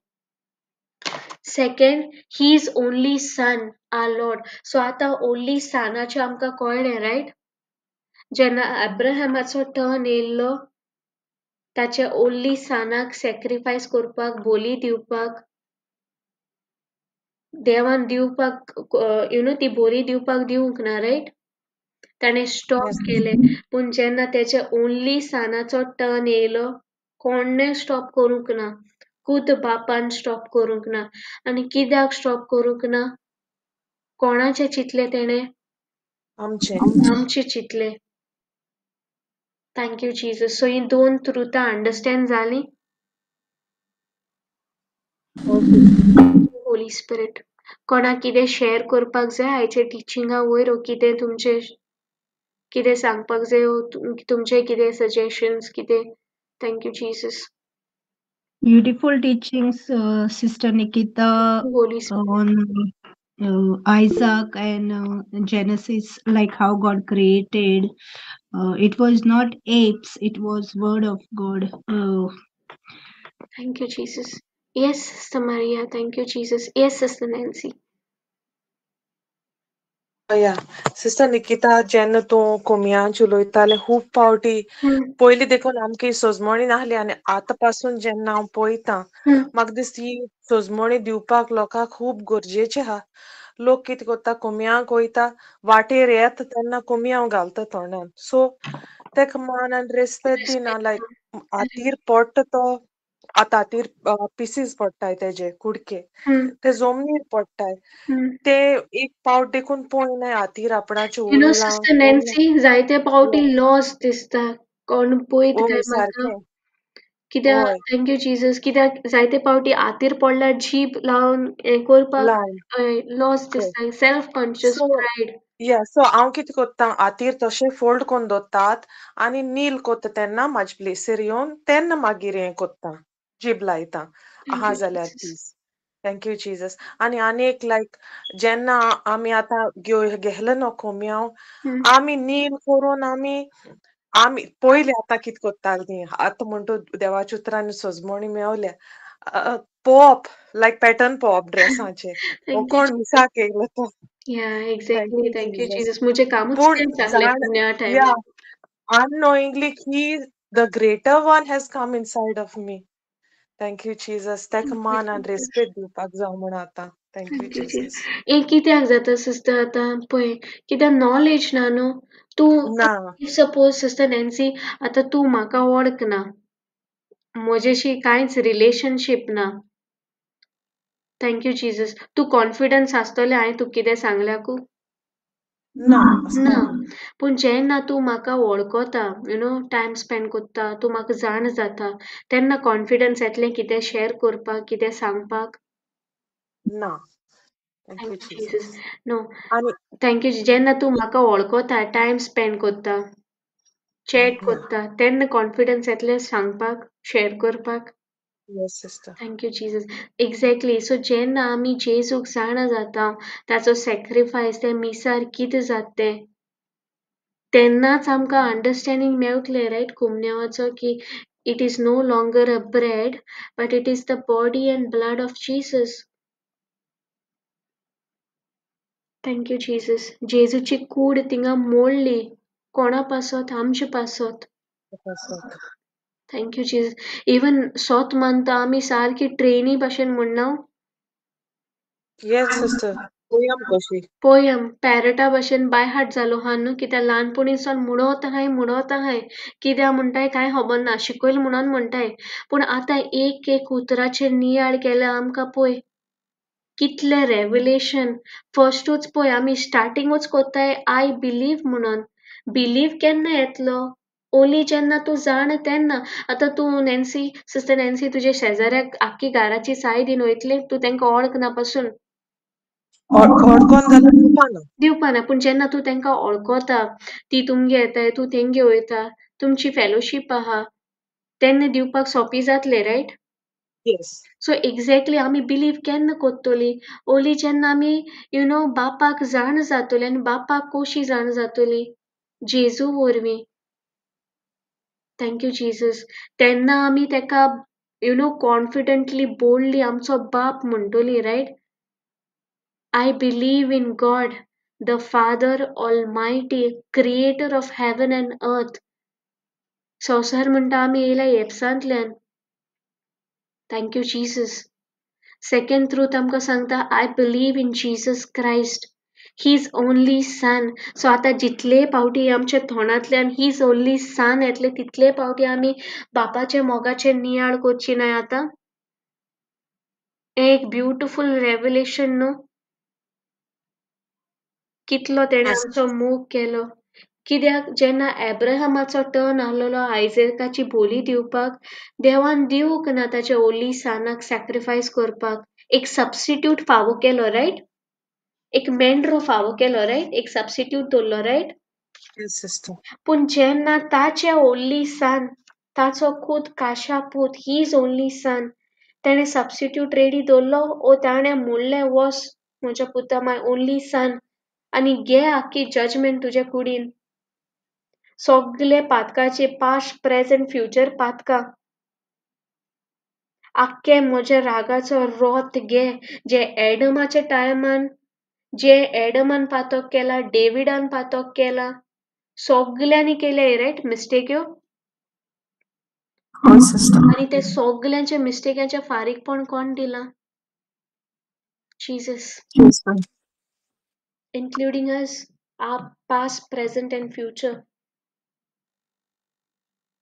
Second, he is only son our lord. So आतां ओन्ली सनाचें आमकां कळ्ळें रायट. जेन्ना अब्राहमाचो टर्न येयल्लो, ताचे ओन्ली सनाक सॅक्रिफायस करपाक, बोली दिवपाक, देवान दिवपाक ती बोली दिवंक ना रायट. ताणें स्टॉप केलें. पूण जेन्ना तेच्या ओन्ली सनाचो टर्न येयलो, कोणें स्टॉप करूंक ना. खुद बापान स्टॉप करूंक ना. आनी कित्याक स्टॉप करूंक ना? कोणाचें चितलें तेणें? आमचें चितलें. Thank you Jesus. सो ही दोन ट्रुथां अंडरस्टँड जालीं. होली स्पिरिट कोणाक कितें शेअर करपाक जाय आयचे टिचिंगा वयर कितें तुमचे कितें सांगपाक जाय तुमचे कितें सजेशन्स कितें thank you Jesus Beautiful teachings, Sister Nikita, Holi spirit on Isaac and Genesis, like how God created. It was not apes; it was Word of God. Thank you Jesus yes sister Maria thank you Jesus yes sister Nancy या sister Nikita जेन्ना तूं कोमियांच उलोयतालें खूब पावटी पयलीं देखून आमकां सोजमणी नाहली आनी आतां पासून जेन्ना हांव पळयतां म्हाका दिसता ही सोजमणी दिवपाक लोकांक खूब गरजेची आहा लोक कितें कोत्ता कोमयांक वयता वाटेर येता तेन्ना कोमयाव घालता तोंडान सो तेका मान आनी रेस्पेद दिना लायक हातीर पडटा तो आतां हातीर पिसीस पडटाय तेजे कुडके ते जमनीर पडटाय ते एक पावट देखून पळयनाय हातीर आपणाचे यू नो उरलां सिस्टर नॅन्सी जायते पावटी या लॉस दिसता कोण पळयत काय ओय म्हाका सारकें कित्याक ओय थँक्यू जीसस कित्याक जायते पावटी हातीर पडल्यार जीब लावन हें लावन करपाक लॉस ओय दिसता सेल्फ कॉन्शियस सो प्रायड या सो हांव कितें कोत्तां हातीर तशें फोल्ड कोन्न दवरतात आनी नील कोत्ता तेन्ना म्हाजे प्लेसीर येवन तेन्ना मागीर हें कोत्तां जीब लायतां आहा थँक्यू जाल्यार जीसस पीस थँक्यू जीजस आनी एक लायक जेन्ना आमी आतां गेहले न्हू कोमयाव आमी नील करून आमी पयलीं आतां कितें कोत्तालीं आतां म्हणटा देवाच्या उतरांनी सोजमणी मेवल्या पॉप लायक पॅटर्न पॉप ड्रेसाचे हो थँक्यू कोण मिसाक येयलो तो या thank exactly you thank you Jesus Jesus मुझे कामूच पूण तें सांगलें जाण पुण्या या टायमार unknowingly he the greater one has come inside of me thank you jesus तेका थँक्यू मान आनी जीसस रेस्पेद दिवपाक जाय म्हण आतां thank you thank you jesus Jesus एक कित्याक जाता सिस्टर आतां पळय कित्याक नॉलेज ना न्हू तूं ना सपोज सिस्टर नॅन्सी आतां तूं म्हाका वळखना म्हजेशी कांयच रिलेशनशीप ना थँक्यू जीसस तूं कॉन्फिडन्स आसतलें हांवें तुका कितें सांगल्याकू ना ना आसपाना पूण जेन्ना तूं म्हाका वळखता यू नो टायम स्पेंड कोत्ता तूं म्हाका जाण जाता तेन्ना कॉन्फिडन्स येतलें कितें शेअर करपाक कितें सांगपाक ना thank you thank you Jesus jesus no आनी थँक्यू जेन्ना तूं म्हाका वळखता टायम स्पेंड कोत्ता चॅट या कोत्ता तेन्ना कॉन्फिडन्स येतलें सांगपाक शेअर करपाक yes sister thank you Jesus exactly so जेन्ना आमी जेजूक जाणा जाता ताचो सॅक्रिफायस त्या मिसार कितें जाता तें तेन्नाच आमकां अंडरस्टँडींग मेवतलें रायट कुमन्यावाचो की it is no longer a bread but it is the body and blood of Jesus thank you Jesus जेजूची कूड थिंगा मोडली कोणा पासत आमचे पासत पासत थँक्यू जीसस इवन सोत मानता आमी सारकी ट्रेनी भाशेन म्हणना yes sister पोयम कशी पोयम पॅरटा भाशेन बाय हार्ट जालो हा न्हू कित्याक ल्हानपणीसान म्हणत आहाय कित्याक म्हणटाय कांय खबर ना शिकयल म्हणून म्हणटाय पूण आतां एक एक उतराचेर नियाळ केल्यार आमकां पळय कितलें रेवलेशन फर्स्टूच पळय आमी स्टार्टिंगूच कोत्ताय आय बिलीव म्हणून बिलीव केन्ना येतलो ओली जेन्ना तूं जाण तेन्ना आतां तूं नॅन्सी सिस्टर नॅन्सी तुजे शेजाऱ्याक आख्खी घराची साय दिन वयतली तूं तांकां वळखना पासून अडकोन जाल्यार दिवपाना दिवपाना पूण जेन्ना तूं तांकां वळखता ती तुमगे येताय तूं तेंगे वयता तुमची फेलोशीप आहा तेन्ना दिवपाक सोंपी जातलें रायट yes सो एक्झॅक्टली आमी बिलीव केन्ना कोत्तोली ओली जेन्ना आमी यू नो बापाक जाण जातोली आनी बापाक कोशी जाण जातोली जेजू वरवीं थँक्यू जीसस तेन्ना आमी तेका यू नो कॉन्फिडंटली बोल्डली आमचो बाप म्हणटोली riot I believe in God, the Father Almighty, creator of heaven and earth. संवसार म्हणटा आमी येयल्या येपसांतल्यान थँक्यू जीसस सेकंड ट्रूथ आमकां सांगता I believe in Jesus Christ his only son so आतां जितले पावटी आमच्या तोंडांतल्यान हीज ओनली सन येतले तितले पावटी आमी बापाचे मोगाचे नियाळ करची न्हय आतां एक ब्युटिफूल रेवलेशन न्हू कितलो तेणे yes आमचो मोग केलो कित्याक जेन्ना एब्राहमाचो टर्न आसलेलो आयझॅकाची बोली दिवपाक देवान दिवंक ना ताचे ओन्ली सनाक सॅक्रिफायस करपाक एक सबस्टिट्यूट फावो केलो रायट एक मेंढरो फावो केलो रायट एक सबस्टिट्यूट दवरलो रायट Yes, sister. पूण जेन्ना ताचे ओन्ली सन ताचो खूद काशा पूत हीज ओन्ली सन ताणें सबस्टिट्यूट रेडी दवरलो ओ ताणें म्हणलें वस म्हज्या पुता माय ओन्ली सन आनी घे आख्खी जजमेंट तुजे कुडीन सगळे पातकाचे पास्ट प्रेझेंट फ्युचर पातकां आख्खे म्हज्या रागाचो रोथ घे जे एडमाच्या टायमान जे एडमान पातक केला डेविडान पातक केला सगळ्यांनी केले रायट मिस्टेक्यो हय सिस्टर आणि ते सगळ्यांचे मिस्टेकांचे फारीकपण कोण दिला Jesus Jesus. including us our past present and future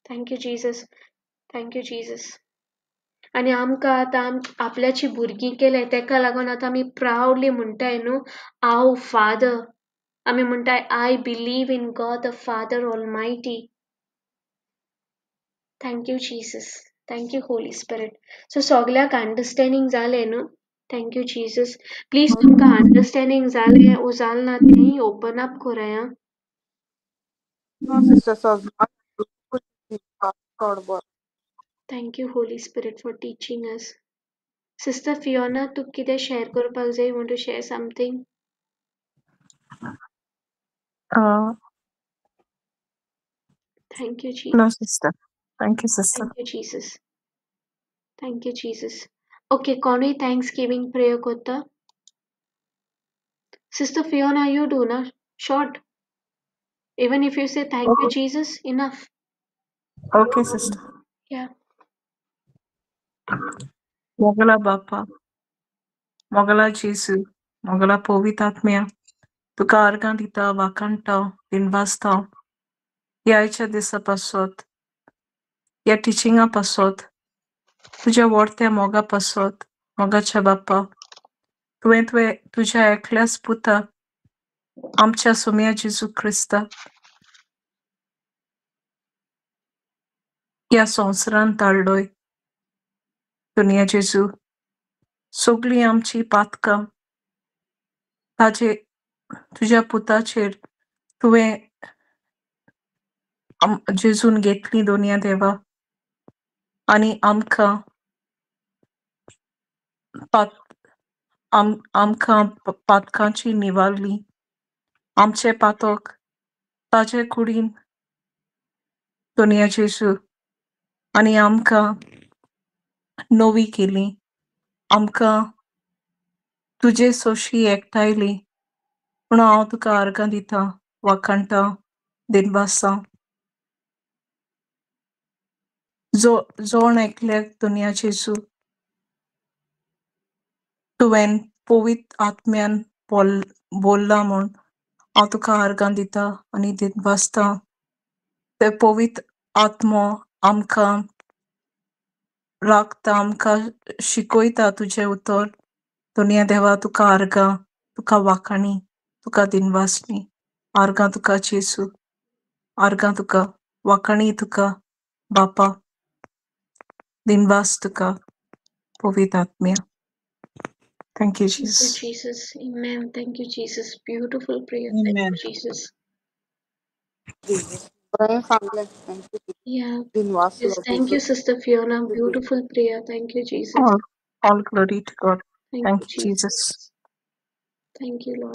thank you Jesus आणि आमकां आतां आपल्याची भुरगीं केले तेका लागून आतां आमी प्राउडली म्हणटाय न्हू आव फादर आमी म्हणटाय I believe in God the father Almighty thank you Jesus thank you Holy Spirit so सगळ्याक अंडरस्टँडिंग जालें न्हू थँक यू जीसस प्लीज तुमकां अंडरस्टँडिंग जालें ओ जालें ना तें ओपन अप कोराया No, sister, so God, but thank you Holy Spirit for teaching us sister Fiona तू कितें शेअर करपाक जाय want to share something Uh, thank you no, sister. Thank you, sister. Thank you, Jesus. Thank you, Jesus. Okay, कोणी Thanksgiving prayer करता? Sister Fiona, you do na? Short. Even if you say thank you, Okay, Jesus, enough. okay, sister. Yeah. Mogala Bappa, Mogala Jesu, Mogala Povitatmia, तुका अर्गां दिता वाकाणटा दिनवासता ह्या आयच्या दिसा पासत ह्या टिचिंगा पासत तुज्या व्हडत्या मोगा पासत मोगाच्या बाप्पा तुवें तुज्या एकल्याच पुता आमच्या सोम्या जेजू क्रिस्ता ह्या संवसारांत धाडलोय दुनिया जेजू सगळीं आमची पातकां ताजे तुज्या पुताचेर तुवें जेजून घेतली दुनिया देवा आनी आमकां आमकां पातकांची निवारली आमचे पातक ताजे कुडीन दुनिया जेजू आनी आमकां नवी केली आमकां तुजे सोशी एकठायली म्हूण हांव तुका अर्गां दिता वाकाणटा दिनवासा जोण एकल्याक दुनिया जेजू तुवें पवित्र आत्म्यान बोल्ला म्हूण हांव तुका अर्गां दिता आनी दिनवासता ते पवित्र आत्मो आमकां राखता आमकां शिकयता तुजें उतर दुनिया देवा तुका अर्गां तुका वाखाणी तुका दिनवासनी अर्गां तुका जेजू अर्गां तुका वाखाणी तुका बापा दिनवास तुका पवित्र आत्म्या thank you Thank you, Jesus Jesus. Amen. Thank you, Jesus. Beautiful prayer. Thank Amen. you, Jesus. Brian Franklin, thank you. Yeah. Dinwas, Yes. Lord Thank you, Jesus. Sister Fiona. Beautiful prayer. Thank you, Jesus. all glory to God Thank thank you, you Jesus Jesus. Thank you, Lord.